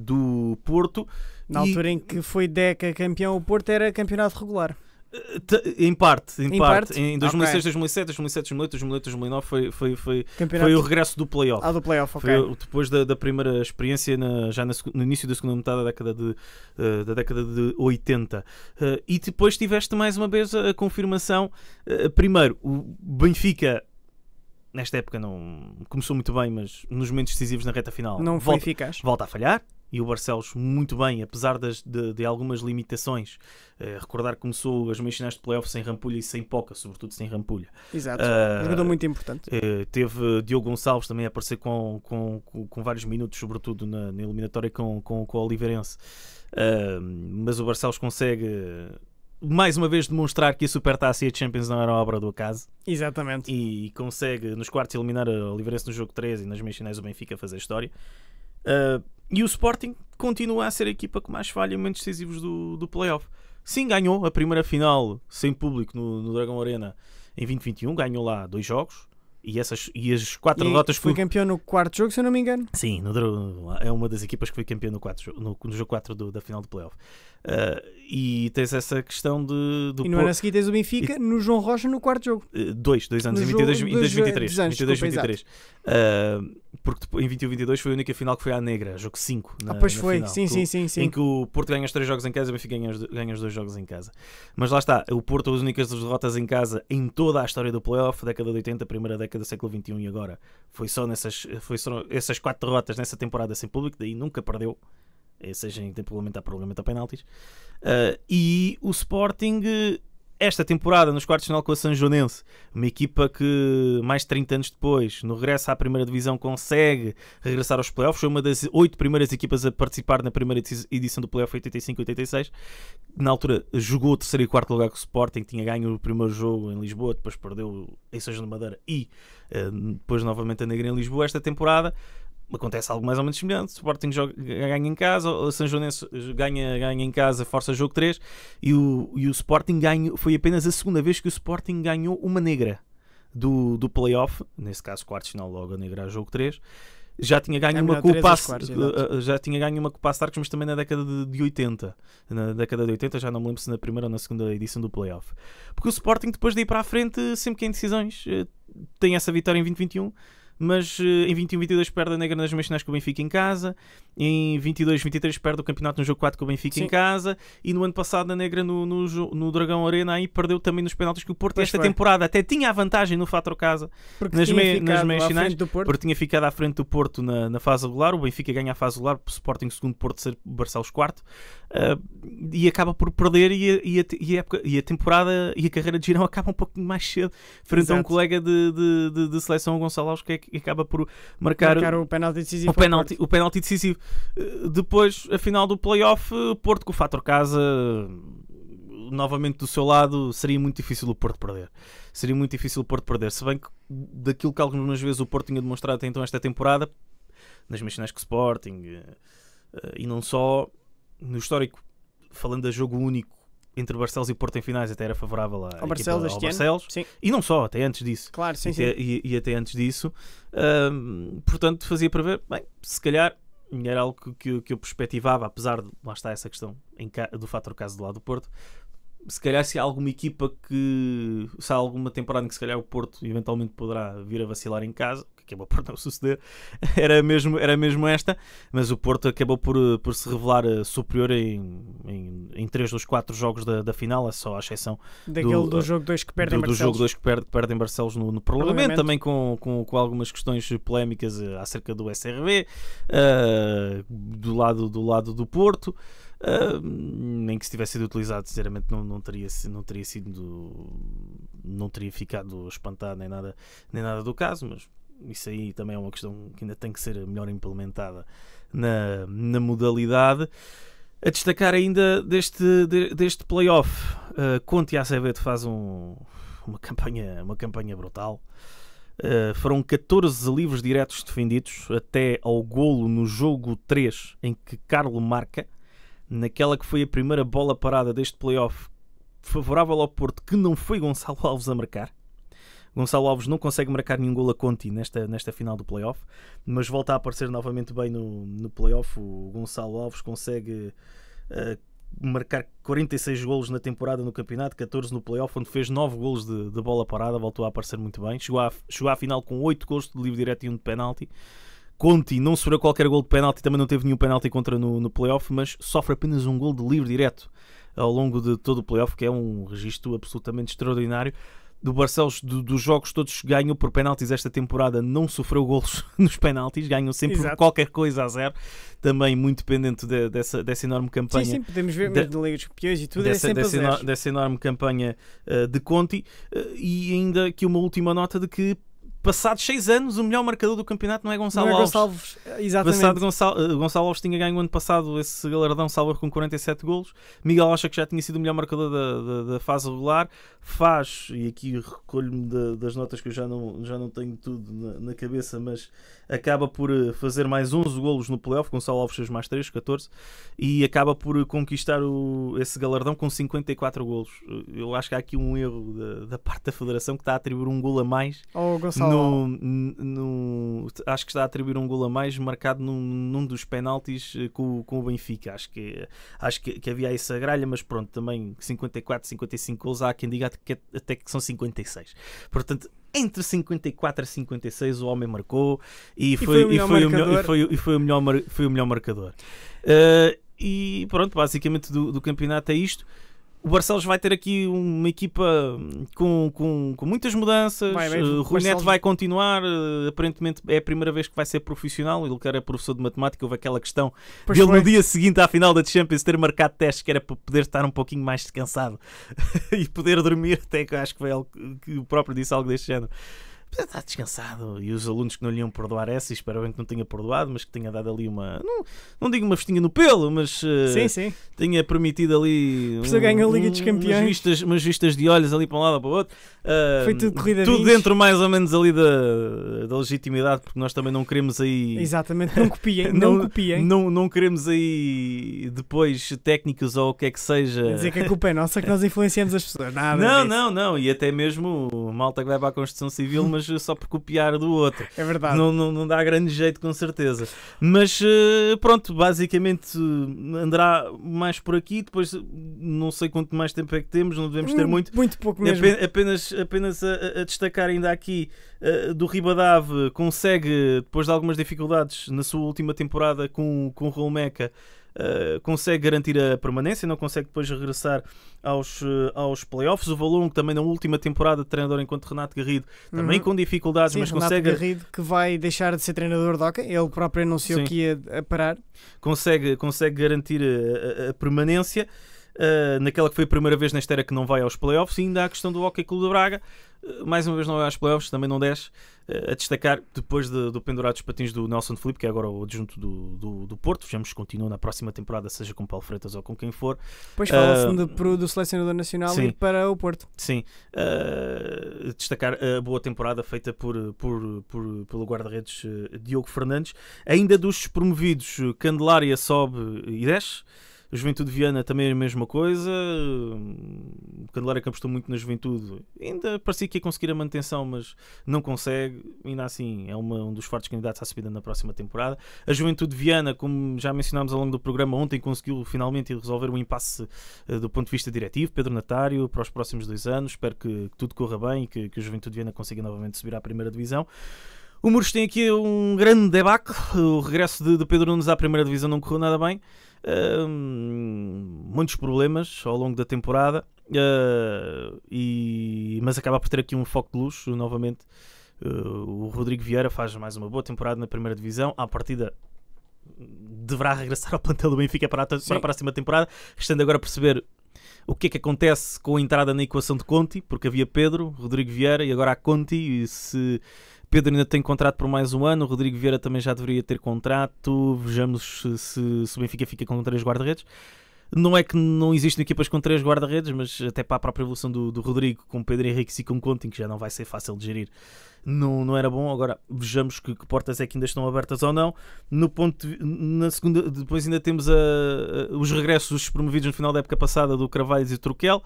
S2: do Porto.
S1: Na altura em que foi Deca campeão, o Porto era campeonato regular.
S2: Em parte. Em 2006, 2007, 2007, 2008, 2009 foi o regresso do playoff.
S1: Do playoff, ok.
S2: Foi depois da primeira experiência já no início da segunda metade da década de 80. E depois tiveste mais uma vez a confirmação. Primeiro, o Benfica nesta época não começou muito bem, mas nos momentos decisivos na reta final
S1: não foi eficaz.
S2: Volta a falhar. e o Barcelos muito bem, apesar de algumas limitações. Recordar que começou as meias finais de playoff sem Rampulha e sem Poca, sobretudo sem Rampulha.
S1: Exato, um jogador muito importante.
S2: Teve Diogo Gonçalves também a aparecer com vários minutos, sobretudo na eliminatória com o Oliveirense. Mas o Barcelos consegue mais uma vez demonstrar que a Supertaça e a Champions não eram obra do acaso.
S1: Exatamente.
S2: E consegue nos quartos eliminar a Oliveirense no jogo 3 e nas meias finais o Benfica fazer história. E o Sporting continua a ser a equipa que mais falha em momentos decisivos do playoff. Sim, ganhou a primeira final sem público no Dragão Arena em 2021, ganhou lá 2 jogos e as 4 derrotas
S1: foi campeão no 4º jogo, se eu não me engano.
S2: Sim, é uma das equipas que foi campeão no jogo 4 da final do playoff. E tens essa questão do
S1: e no ano a seguir tens o Benfica no João Rocha no 4º jogo.
S2: 2 anos, em 22 e 23. Porque em 21-22 foi a única final que foi à negra, jogo 5.
S1: Pois foi,
S2: final,
S1: sim.
S2: Em que o Porto ganha os 3 jogos em casa e o Benfica ganha os 2 jogos em casa. Mas lá está, o Porto as únicas derrotas em casa em toda a história do playoff, década de 80, primeira década do século XXI e agora. Foi só essas 4 derrotas nessa temporada sem público, daí nunca perdeu. Seja em tempo regulamentar, prolongamento a penaltis. E o Sporting, esta temporada, nos quartos de final com a Sanjonense, uma equipa que, mais de 30 anos depois, no regresso à primeira divisão, consegue regressar aos playoffs. Foi uma das 8 primeiras equipas a participar na primeira edição do playoff 85-86. Na altura, jogou o 3º e 4º lugar com o Sporting, tinha ganho o primeiro jogo em Lisboa, depois perdeu em São João de Madeira e depois novamente a Negra em Lisboa. Esta temporada acontece algo mais ou menos semelhante. O Sporting ganha em casa, o São Joanense ganha em casa, força jogo 3 e o Sporting foi apenas a segunda vez que o Sporting ganhou uma negra do playoff, nesse caso quartos final, logo a negra a jogo 3. Já tinha ganho uma com o Passo, já tinha ganho uma com o Passo de Arcos, mas também na década de 80. Na década de 80, já não me lembro se na primeira ou na segunda edição do playoff. Porque o Sporting, depois de ir para a frente, sempre que em decisões, tem essa vitória em 2021. Mas em 21-22 perde a negra nas meias finais com o Benfica em casa, em 22-23 perde o campeonato no jogo 4 com o Benfica em casa, e no ano passado a negra no Dragão Arena aí perdeu também nos penaltis que o Porto esta temporada até tinha a vantagem no fator casa nas meias finais, porque tinha ficado à frente do Porto na fase regular. O Benfica ganha a fase regular, o Sporting segundo, Porto ser Barcelos quarto, e acaba por perder e a temporada e a carreira de Girão acaba um pouco mais cedo frente a um colega de seleção, o Gonçalo Alves, que acaba por marcar
S1: o penalti decisivo.
S2: O penalti decisivo. Depois, a final do playoff, Porto com o fator casa novamente do seu lado, seria muito difícil o Porto perder. Se bem que daquilo que algumas vezes o Porto tinha demonstrado até então esta temporada, nas meias finais com o Sporting e não só, no histórico, falando de jogo único entre Barcelos e Porto em finais, até era favorável ao Barcelos.
S1: Sim.
S2: E não só, até antes disso.
S1: Claro, sim.
S2: E até antes disso. Portanto, fazia para ver, bem, se calhar era algo que eu perspectivava, apesar de, lá está essa questão do fator caso do lado do Porto. Se calhar se há alguma equipa se há alguma temporada em que se calhar o Porto eventualmente poderá vir a vacilar em casa, que acabou por não suceder, era mesmo esta, mas o Porto acabou por se revelar superior em 3 dos 4 jogos da final, só à exceção
S1: do jogo 2 que perdem Barcelos.
S2: Do jogo 2 que perdem Barcelos no prolongamento, também com algumas questões polémicas acerca do SRB, do lado do Porto. Nem que se tivesse sido utilizado, sinceramente não teria ficado espantado nem nada do caso, mas isso aí também é uma questão que ainda tem que ser melhor implementada na modalidade. A destacar ainda deste playoff, Conte Acevedo faz uma campanha brutal. Foram 14 livros diretos defendidos até ao golo no jogo 3 em que Carlo marca, naquela que foi a primeira bola parada deste playoff favorável ao Porto, que não foi Gonçalo Alves a marcar. Gonçalo Alves não consegue marcar nenhum golo a Conti nesta final do playoff, mas volta a aparecer novamente bem no playoff. O Gonçalo Alves consegue marcar 46 golos na temporada no campeonato, 14 no playoff, onde fez 9 golos de bola parada, voltou a aparecer muito bem. Chegou à final com 8 golos de livre direto e 1 de penalti. Conti não sofreu qualquer gol de penalti, também não teve nenhum penalti contra no playoff, mas sofre apenas um gol de livre direto ao longo de todo o playoff, que é um registro absolutamente extraordinário. do Barcelos, dos jogos todos ganhou por penaltis esta temporada, não sofreu golos nos penaltis, ganham sempre qualquer coisa a 0, também muito dependente dessa enorme campanha.
S1: Sim, podemos ver mesmo da Liga dos Campeões e tudo,
S2: dessa enorme campanha de Conti, e ainda aqui uma última nota de que passados 6 anos, o melhor marcador do campeonato não é Gonçalo Alves.
S1: Exatamente.
S2: Gonçalo Alves tinha ganho ano passado esse galardão, salvo com 47 golos. Miguel acha que já tinha sido o melhor marcador da fase regular. Faz, e aqui recolho-me das notas que eu já não tenho tudo na cabeça, mas acaba por fazer mais 11 golos no playoff. Gonçalo Alves fez mais 3, 14, e acaba por conquistar esse galardão com 54 golos. Eu acho que há aqui um erro da parte da Federação, que está a atribuir um golo a mais. Acho que está a atribuir um golo a mais marcado num dos penaltis com o Benfica. Acho que havia essa gralha, mas pronto, também 54, 55 golos, há quem diga até que são 56. Portanto, entre 54 e 56 o homem marcou e foi o melhor marcador. E pronto, basicamente do campeonato é isto. O Barcelos vai ter aqui uma equipa com muitas mudanças. O Rui Neto vai continuar. Aparentemente é a primeira vez que vai ser profissional. Ele que era professor de matemática, houve aquela questão dele no dia seguinte à final da Champions ter marcado testes, que era para poder estar um pouquinho mais descansado e poder dormir. Até que acho que foi ele que o próprio disse algo deste género. Está descansado, e os alunos que não lhe iam perdoar essa, espero bem que não tenha perdoado, mas que tenha dado ali não digo uma vestinha no pelo, mas
S1: sim.
S2: tenha permitido ali
S1: ganhou a Liga dos Campeões,
S2: umas vistas de olhos ali para um lado ou para o outro.
S1: Foi tudo corrida
S2: tudo dentro mais ou menos ali da legitimidade, porque nós também não queremos aí...
S1: Exatamente, não copiem.
S2: Não queremos aí depois técnicos ou o que é que seja...
S1: Dizer que a culpa é nossa, que nós influenciamos as pessoas.
S2: Não, e até mesmo malta que vai para a Constituição Civil, mas só por copiar do outro.
S1: É verdade.
S2: Não dá grande jeito, com certeza. Mas pronto, basicamente andará mais por aqui. Depois não sei quanto mais tempo é que temos, não devemos ter muito.
S1: Muito pouco mesmo.
S2: Apenas a destacar ainda aqui do Ribadave, consegue, depois de algumas dificuldades na sua última temporada com o Rolmeca, consegue garantir a permanência, não consegue depois regressar aos playoffs. O Valongo também na última temporada de treinador enquanto Renato Garrido, também com dificuldades, mas
S1: Renato
S2: consegue...
S1: Garrido, que vai deixar de ser treinador de hockey, ele próprio anunciou que ia parar.
S2: Consegue garantir a permanência naquela que foi a primeira vez nesta era que não vai aos playoffs. E ainda há a questão do Hockey Clube de Braga, mais uma vez não vai aos playoffs, também não desce. A destacar, depois do pendurar dos patins do Nelson Felipe, que é agora o adjunto do Porto, vejamos se continua na próxima temporada, seja com Paulo Freitas ou com quem for.
S1: Depois fala-se do selecionador nacional ir para o Porto.
S2: Sim, destacar a boa temporada feita pelo guarda-redes Diogo Fernandes. Ainda dos promovidos, Candelária sobe e desce. A Juventude de Viana também é a mesma coisa. O Candelária, que apostou muito na Juventude, ainda parecia que ia conseguir a manutenção, mas não consegue. Ainda assim é um dos fortes candidatos à subida na próxima temporada. A Juventude de Viana, como já mencionámos ao longo do programa, ontem conseguiu finalmente resolver um impasse do ponto de vista diretivo. Pedro Natário, para os próximos 2 anos. Espero que tudo corra bem e que a Juventude de Viana consiga novamente subir à primeira divisão. O Muros tem aqui um grande debacle. O regresso de Pedro Nunes à primeira divisão não correu nada bem. Muitos problemas ao longo da temporada, mas acaba por ter aqui um foco de luz novamente. O Rodrigo Vieira faz mais uma boa temporada na primeira divisão. À partida deverá regressar ao plantel do Benfica para a próxima temporada, restando agora a perceber o que é que acontece com a entrada na equação de Conti, porque havia Pedro, Rodrigo Vieira e agora há Conti. E se Pedro ainda tem contrato por mais um ano, o Rodrigo Vieira também já deveria ter contrato. Vejamos se o Benfica fica com 3 guarda-redes. Não é que não existem equipas com 3 guarda-redes, mas até para a própria evolução do Rodrigo, com Pedro Henrique e com Conti, que já não vai ser fácil de gerir, não era bom. Agora vejamos que portas é que ainda estão abertas ou não. Na segunda, depois ainda temos os regressos dos promovidos no final da época passada do Carvalhos e do Troquel.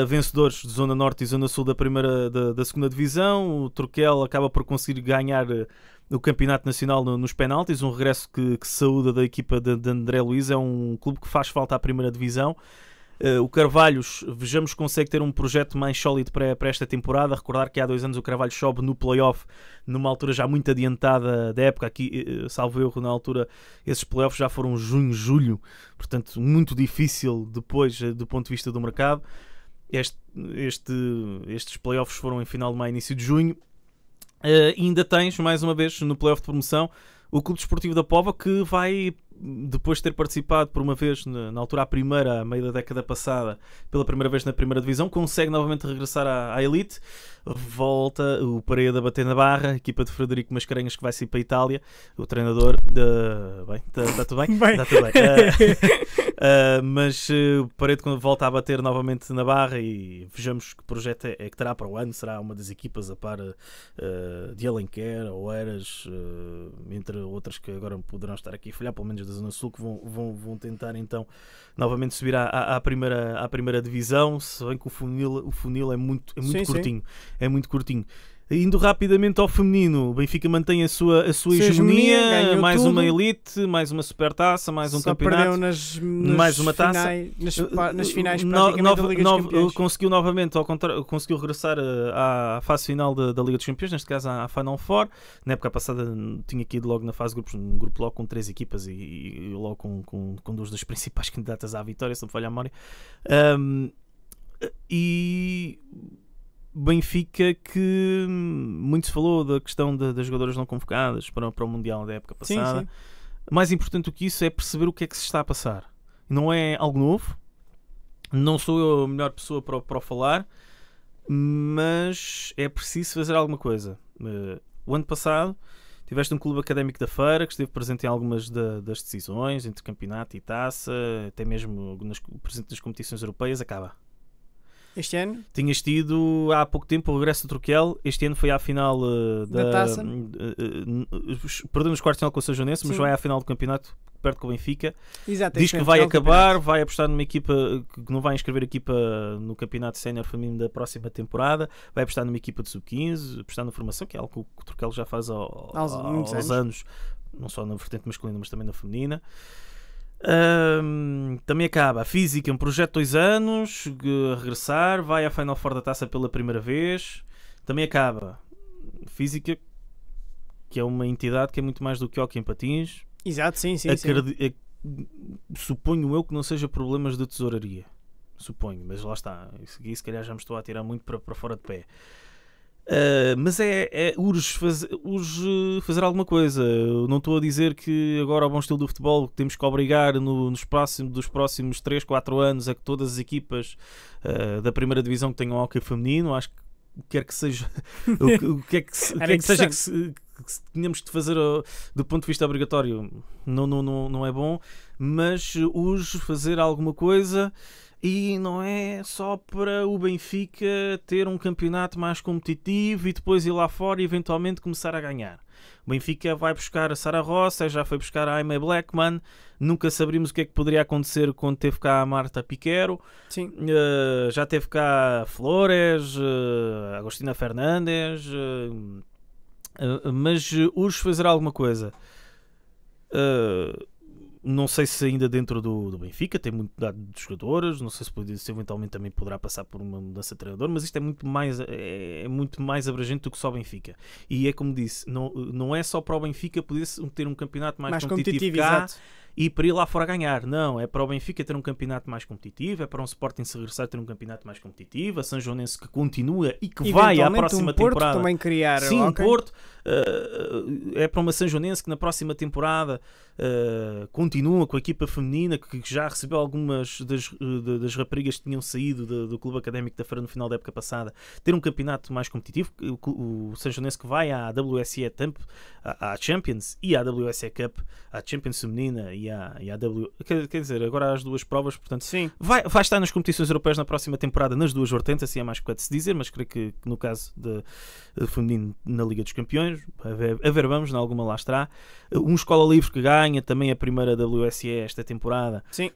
S2: Vencedores de Zona Norte e Zona Sul da segunda divisão. O Troquel acaba por conseguir ganhar o campeonato nacional nos penaltis, um regresso que saúda da equipa de André Luiz. É um clube que faz falta à primeira divisão. O Carvalhos, vejamos que consegue ter um projeto mais sólido para esta temporada. Recordar que há 2 anos o Carvalhos sobe no play-off, numa altura já muito adiantada da época. Aqui, salvo erro, na altura esses play-offs já foram junho, julho, portanto muito difícil depois do ponto de vista do mercado. estes playoffs foram em final de maio, início de junho. Ainda tens, mais uma vez, no playoff de promoção, o Clube Desportivo da Póvoa, que vai, depois de ter participado por uma vez, na altura a primeira, a meio da década passada, pela primeira vez na primeira divisão, consegue novamente regressar à elite. Volta o Parede a bater na barra, a equipa de Frederico Mascarenhas que vai sair para a Itália, o treinador bem, está tudo bem? Está tudo bem. Mas o Parede quando volta a bater novamente na barra, e vejamos que projeto é que terá para o ano. Será uma das equipas a par de Alenquer, Oeiras, entre outras que agora poderão estar aqui a falhar, pelo menos da Zona Sul, que vão tentar então novamente subir à primeira divisão. Se bem que o funil é muito curtinho. Sim. É muito curtinho. Indo rapidamente ao feminino, o Benfica mantém a sua hegemonia, mais tudo. Uma elite, mais uma supertaça, mais um campeonato, mais uma taça.
S1: Nas finais praticamente da Liga dos Campeões.
S2: Conseguiu novamente, conseguiu regressar à fase final da Liga dos Campeões, neste caso à Final Four. Na época passada tinha ido logo na fase de grupos, um grupo logo com 3 equipas e logo com duas das principais candidatas à vitória, se não me falha a memória. E Benfica, que muito se falou da questão das jogadoras não convocadas para o Mundial da época passada.
S1: Sim.
S2: Mais importante do que isso é perceber o que é que se está a passar. Não é algo novo, não sou eu a melhor pessoa para o falar, mas é preciso fazer alguma coisa. O ano passado tiveste um clube académico da Feira que esteve presente em algumas das decisões entre campeonato e taça, até mesmo presente nas competições europeias. Acaba.
S1: Este ano?
S2: Tinhas tido há pouco tempo o regresso do Troquel. Este ano foi à final
S1: da taça.
S2: Perdeu nos quartos de final com o São Joanense, mas vai à final do campeonato perto com o Benfica.
S1: Exato,
S2: diz que vai acabar, vai apostar numa equipa que não vai inscrever a equipa no campeonato sénior feminino da próxima temporada, vai apostar numa equipa de sub-15, apostar na formação, que é algo que o Troquel já faz aos anos, não só na vertente masculina, mas também na feminina. Também acaba a Física, um projeto de 2 anos, regressar, vai à Final Four da taça pela primeira vez. Também acaba Física, que é uma entidade que é muito mais do que hóquei em patins.
S1: Exato, sim.
S2: Suponho eu que não seja problemas de tesouraria, suponho, mas lá está, isso se calhar já me estou a tirar muito para fora de pé. Mas urge fazer alguma coisa. Eu não estou a dizer que agora, ao bom estilo do futebol, temos que obrigar dos próximos 3, 4 anos a que todas as equipas da primeira divisão que tenham hóquei feminino. Acho que quer que seja o que é que seja que tínhamos de fazer do ponto de vista obrigatório, não é bom, mas urge fazer alguma coisa. E não é só para o Benfica ter um campeonato mais competitivo e depois ir lá fora e eventualmente começar a ganhar. O Benfica vai buscar a Sara Roça, já foi buscar a Aimee Blackman. Nunca saberíamos o que é que poderia acontecer quando teve cá a Marta Piquero.
S1: Sim.
S2: Já teve cá a Flores, a Agostina Fernandes. Mas urge fazer alguma coisa. Não sei se ainda dentro do Benfica tem muito dado de jogadoras, não sei se eventualmente também poderá passar por uma mudança de treinador, mas isto é muito mais abrangente do que só o Benfica. E é como disse, não é só para o Benfica poder ter um campeonato mais competitivo cá,
S1: exato.
S2: E para ir lá fora ganhar. Não, é para o Benfica ter um campeonato mais competitivo, é para um Sporting se regressar ter um campeonato mais competitivo, a São Joanense que continua e que vai à próxima temporada.
S1: Também criar,
S2: sim, um Porto. É para uma São Joanense que na próxima temporada continua com a equipa feminina, que já recebeu algumas das raparigas que tinham saído do Clube Académico da Feira no final da época passada, ter um campeonato mais competitivo. O São Joanense que vai à WSE à Champions e à WSE Cup, à Champions feminina e à quer dizer, agora há as duas provas, portanto
S1: sim.
S2: Vai estar nas competições europeias na próxima temporada nas duas vertentes, assim é mais correto se dizer, mas creio que no caso de feminino na Liga dos Campeões, a ver vamos, em alguma lá estará. Um Escola Livre que ganha também a primeira WSE esta temporada.
S1: Sim.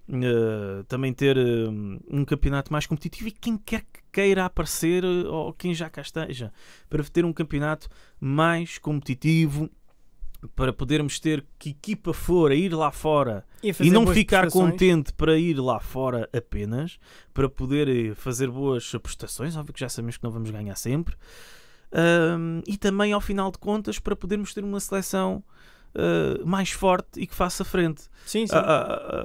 S2: Também ter um campeonato mais competitivo, e quem quer que queira aparecer, ou quem já cá esteja, para ter um campeonato mais competitivo, para podermos ter que equipa for a ir lá fora e não ficar contente para ir lá fora apenas, para poder fazer boas prestações. Óbvio que já sabemos que não vamos ganhar sempre. E também, ao final de contas, para podermos ter uma seleção mais forte e que faça frente.
S1: Sim.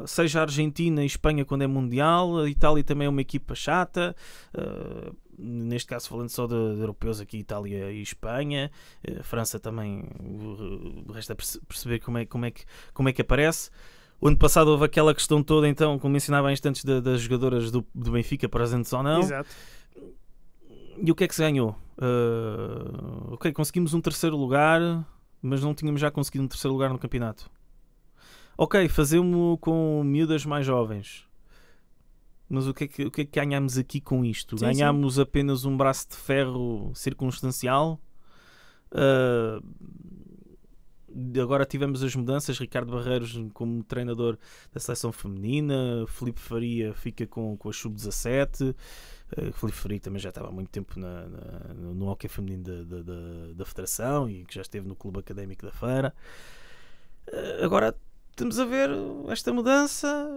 S2: Seja a Argentina e Espanha quando é Mundial, a Itália também é uma equipa chata, neste caso falando só de europeus aqui, Itália e Espanha, França também, resta perceber como é que aparece. O ano passado houve aquela questão toda, então, como mencionava há instantes, das jogadoras do Benfica, presentes ou não.
S1: Exato.
S2: E o que é que se ganhou? Ok, conseguimos um terceiro lugar, mas não tínhamos já conseguido um terceiro lugar no campeonato. Ok, fazemos com miúdas mais jovens. Mas o que é que ganhámos aqui com isto?
S1: Sim,
S2: ganhámos apenas um braço de ferro circunstancial. Agora tivemos as mudanças. Ricardo Barreiros como treinador da seleção feminina. Filipe Faria fica com a sub-17. Filipe Faria também já estava há muito tempo no hóquei feminino da Federação e que já esteve no Clube Académico da Feira. Agora estamos a ver esta mudança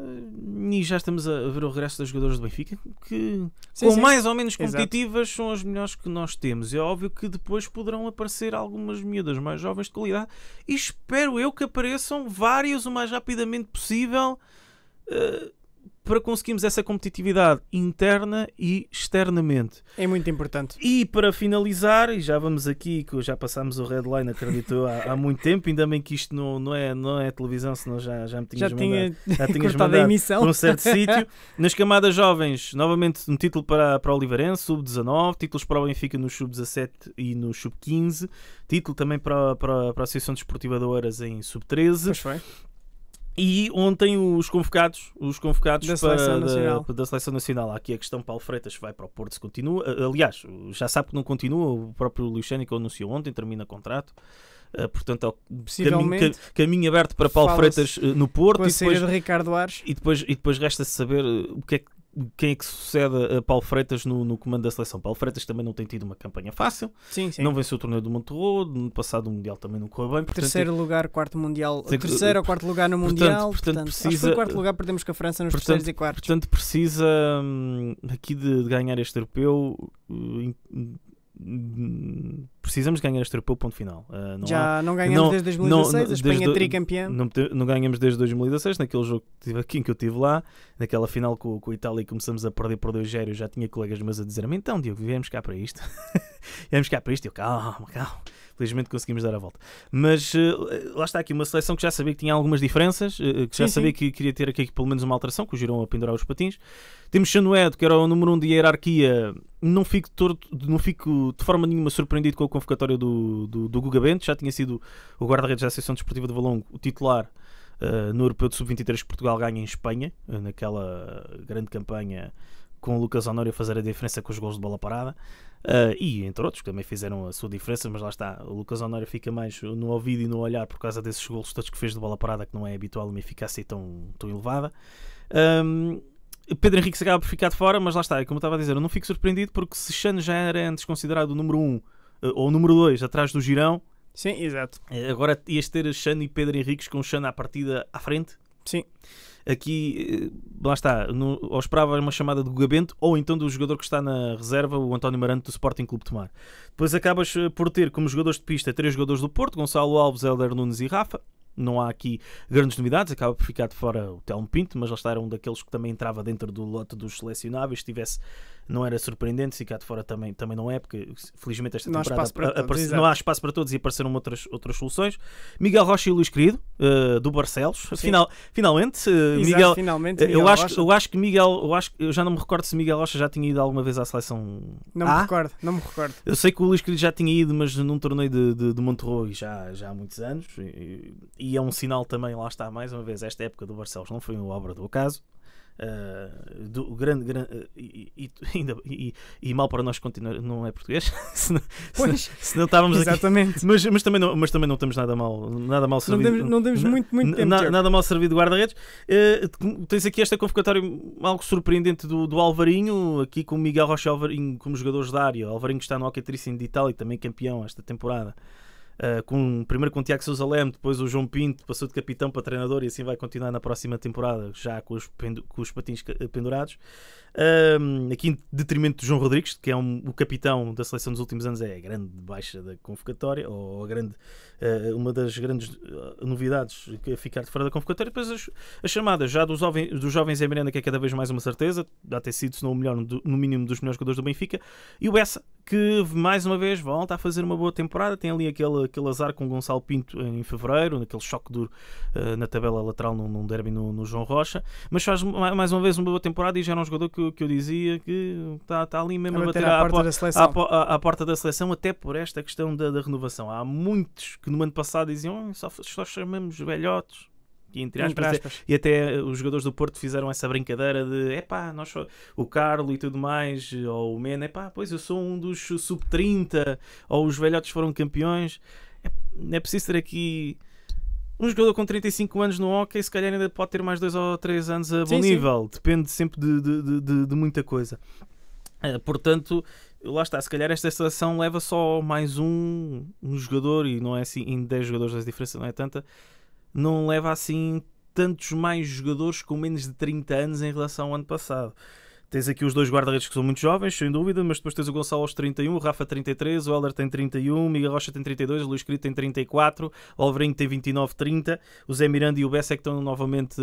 S2: e já estamos a ver o regresso das jogadoras do Benfica que, mais ou menos competitivas, são as melhores que nós temos. É óbvio que depois poderão aparecer algumas miúdas mais jovens de qualidade e espero eu que apareçam várias o mais rapidamente possível, para conseguirmos essa competitividade interna e externamente.
S1: É muito importante.
S2: E para finalizar, e já vamos aqui, que já passámos o headline, acredito eu, há muito tempo, ainda bem que isto não é televisão, senão já me tinhas mandado
S1: a emissão
S2: para um certo sítio. Nas camadas jovens, novamente um título para o Oliveirense, sub-19, títulos para o Benfica no sub-17 e no sub-15, título também para a Associação Desportiva de Oeiras em sub-13.
S1: Pois foi.
S2: E ontem os convocados
S1: da
S2: Seleção Nacional. Há aqui a questão Paulo Freitas vai para o Porto, se continua. Aliás, já sabe que não continua. O próprio Luís Cénico anunciou ontem, termina contrato. Portanto, caminho aberto para Paulo Freitas no Porto.
S1: Com a saída de Ricardo Ares.
S2: E depois resta-se saber quem é que sucede a Paulo Freitas no comando da seleção. Paulo Freitas também não tem tido uma campanha fácil.
S1: Sim.
S2: Não venceu o torneio do Monterrey, no passado Mundial também não correu bem. Portanto,
S1: terceiro lugar, quarto Mundial. Terceiro ou quarto lugar no Mundial. Portanto precisa, acho que foi quarto lugar, perdemos com a França nos terceiros e quartos.
S2: Portanto, precisa aqui de ganhar este europeu. Precisamos ganhar este europeu, ponto final.
S1: Não ganhamos desde 2016, a Espanha tricampeã.
S2: Não ganhamos desde 2016, naquele jogo que tive aqui, em que eu estive lá, naquela final com a Itália, e começamos a perder por 2-0. Eu já tinha colegas meus a dizer-me: então, Diogo, viemos cá para isto. Eu, calma. Felizmente conseguimos dar a volta. Mas lá está aqui uma seleção que já sabia que tinha algumas diferenças, que já sabia que queria ter aqui pelo menos uma alteração, que o Girão a pendurar os patins. Temos Chanuedo, que era o número 1 de hierarquia. Não fico de forma nenhuma surpreendido com a convocatória do Guga Bento. Já tinha sido o guarda-redes da Associação Desportiva de Valongo, o titular no Europeu de Sub-23 que Portugal ganha em Espanha, naquela grande campanha com o Lucas Honório a fazer a diferença com os gols de bola parada. E entre outros que também fizeram a sua diferença, mas lá está, o Lucas Honório fica mais no ouvido e no olhar por causa desses gols todos que fez de bola parada, que não é habitual uma eficácia tão elevada. Pedro Henrique se acaba por ficar de fora, mas lá está, como eu estava a dizer, eu não fico surpreendido, porque se Xano já era antes considerado o número 1 ou o número 2 atrás do Girão,
S1: sim, exato,
S2: agora ias ter Xano e Pedro Henriques com o Xano à partida à frente.
S1: Sim.
S2: Aqui, lá está, ou esperava uma chamada de Guga Bento, ou então do jogador que está na reserva, o António Marante do Sporting Clube de Tomar. Depois acabas por ter como jogadores de pista 3 jogadores do Porto: Gonçalo Alves, Hélder Nunes e Rafa. Não há aqui grandes novidades, acaba por ficar de fora o Telmo Pinto, mas lá está, era um daqueles que também entrava dentro do lote dos selecionáveis. Não era surpreendente, ficar de fora também não é, porque felizmente esta temporada não há espaço para todos e apareceram outras soluções. Miguel Rocha e Luís Querido, do Barcelos, finalmente. Miguel,
S1: finalmente,
S2: eu acho que eu já não me recordo se Miguel Rocha já tinha ido alguma vez à seleção.
S1: Não me recordo.
S2: Eu sei que o Luís Querido já tinha ido, mas num torneio de Monterrey já há muitos anos, e é um sinal também, lá está, mais uma vez, esta época do Barcelos não foi uma obra do acaso. E mal para nós continuar, não é português. se não estávamos
S1: exatamente
S2: aqui, mas também não estamos nada mal servido,
S1: não temos muito tempo,
S2: nada mal servido de guarda-redes. Tens aqui esta convocatória algo surpreendente do Alvarinho, aqui com o Miguel Rocha e Alvarinho como jogadores da área. Alvarinho que está no Hockey Tricing de Itália, também campeão esta temporada. Primeiro com o Tiago Sousa Leme, depois o João Pinto passou de capitão para treinador e assim vai continuar na próxima temporada, já com os patins pendurados. Aqui em detrimento de João Rodrigues, que é o capitão da seleção dos últimos anos, é a grande baixa da convocatória, ou a grande uma das grandes novidades que é ficar de fora da convocatória. Depois a chamada já dos jovens em Miranda, que é cada vez mais uma certeza, dá ter sido, se não o melhor, no mínimo dos melhores jogadores do Benfica, e o Bessa, que mais uma vez volta a fazer uma boa temporada. Tem ali aquele azar com o Gonçalo Pinto em fevereiro, naquele choque duro na tabela lateral num derby no João Rocha, mas faz mais uma vez uma boa temporada e já era um jogador que eu dizia que está ali mesmo a bater à porta da seleção, até por esta questão da renovação. Há muitos que no ano passado diziam só chamamos velhotes, e entre aspas. E até os jogadores do Porto fizeram essa brincadeira de o Carlo e tudo mais, ou o Mena, pois eu sou um dos sub-30, ou os velhotes foram campeões. É preciso ter aqui um jogador com 35 anos no hóquei, se calhar ainda pode ter mais 2 ou 3 anos a bom nível, depende sempre de muita coisa. Portanto, lá está, se calhar esta seleção leva só mais um jogador, e não é assim, em 10 jogadores a diferença não é tanta, não leva assim tantos mais jogadores com menos de 30 anos em relação ao ano passado. Tens aqui os dois guarda-redes que são muito jovens, sem dúvida, mas depois tens o Gonçalo aos 31, o Rafa 33, o Helder tem 31, o Miguel Rocha tem 32, o Luís Querido tem 34, o Alvarinho tem 29, 30, o Zé Miranda e o Bessa é que estão novamente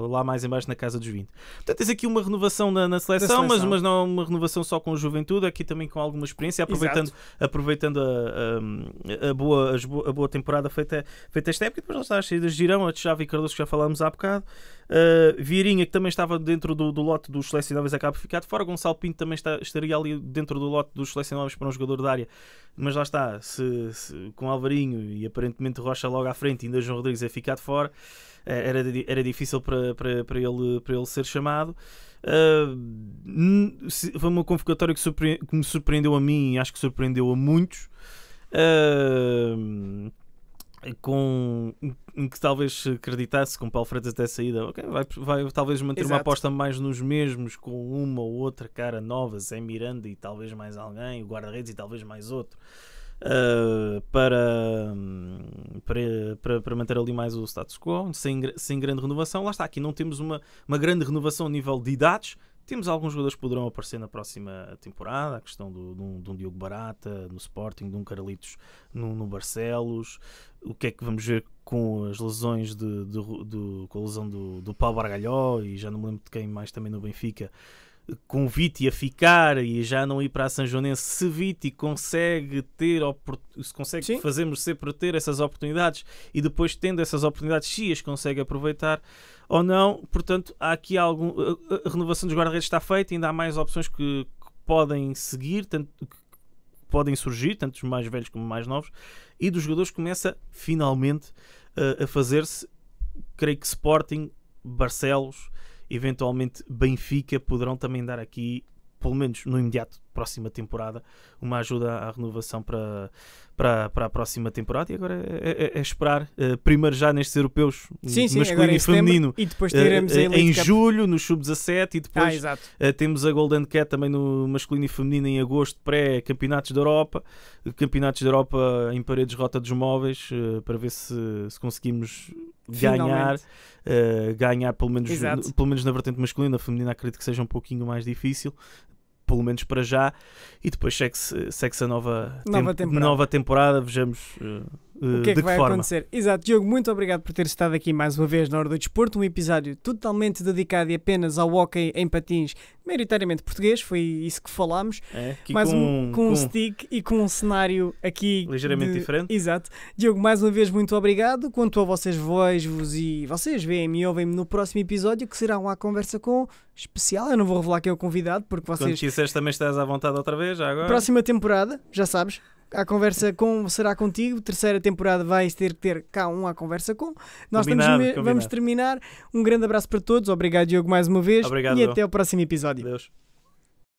S2: lá mais em baixo na casa dos 20. Portanto, tens aqui uma renovação na seleção, mas não uma renovação só com juventude, aqui também com alguma experiência, aproveitando a boa temporada feita esta época. E depois lá está as saídas de Girão, a Chave e Cardoso, que já falámos há bocado. Vieirinha, que também estava dentro do lote dos selecionáveis, acaba de ficar de fora. Gonçalo Pinto também estaria ali dentro do lote dos selecionáveis para um jogador da área, mas lá está, com Alvarinho e aparentemente Rocha logo à frente, ainda João Rodrigues a ficar de fora, era difícil para ele ser chamado. Foi uma convocatória que me surpreendeu a mim e acho que surpreendeu a muitos, em que talvez acreditasse, com Paulo Freitas até saída, vai talvez manter uma aposta mais nos mesmos, com uma ou outra cara nova, Zé Miranda e talvez mais alguém, o guarda-redes e talvez mais outro, para manter ali mais o status quo, sem grande renovação. Lá está, aqui não temos uma grande renovação a nível de idades. Temos alguns jogadores que poderão aparecer na próxima temporada, a questão de um Diogo Barata no Sporting, de um Carlitos no Barcelos. O que é que vamos ver com as lesões com a lesão do Paulo Bargalhó, e já não me lembro de quem mais também no Benfica, com o Viti a ficar e já não ir para a Sanjonense. Se Viti consegue fazermos sempre ter essas oportunidades, e depois tendo essas oportunidades, se as consegue aproveitar ou não. Portanto, há aqui a renovação dos guarda-redes está feita, ainda há mais opções que podem seguir, que podem surgir, tanto os mais velhos como os mais novos, e dos jogadores começa finalmente a fazer-se. Creio que Sporting, Barcelos, eventualmente Benfica poderão também dar aqui, pelo menos no imediato, próxima temporada, uma ajuda à renovação para a próxima temporada. E agora é esperar, primeiro já nestes europeus, masculino e feminino,
S1: e depois teremos
S2: em julho no Sub-17, e depois temos a Golden Cat também no masculino e feminino em agosto, pré-campeonatos da Europa, em paredes rota dos móveis, para ver se conseguimos ganhar pelo menos na vertente masculina. A feminina acredito que seja um pouquinho mais difícil, pelo menos para já, e depois segue-se a nova temporada. Vejamos
S1: o que é que vai acontecer. Exato, Diogo, muito obrigado por ter estado aqui mais uma vez na Hora do Desporto, um episódio totalmente dedicado e apenas ao hóquei em patins, maioritariamente português, foi isso que falámos, mais com um stick e com um cenário aqui
S2: ligeiramente diferente.
S1: Exato. Diogo, mais uma vez muito obrigado. Quanto a vocês, vejo-vos e vocês veem-me e ouvem-me no próximo episódio, que será uma conversa com especial. Eu não vou revelar quem é o convidado, porque vocês...
S2: Quando quiseres também estás à vontade outra vez, já agora.
S1: Próxima temporada, já sabes, a conversa será contigo. Terceira temporada vais ter que ter cá a conversa com. Nós vamos terminar. Um grande abraço para todos. Obrigado, Diogo, mais uma vez.
S2: Obrigado,
S1: e até ao próximo episódio.
S2: Adeus.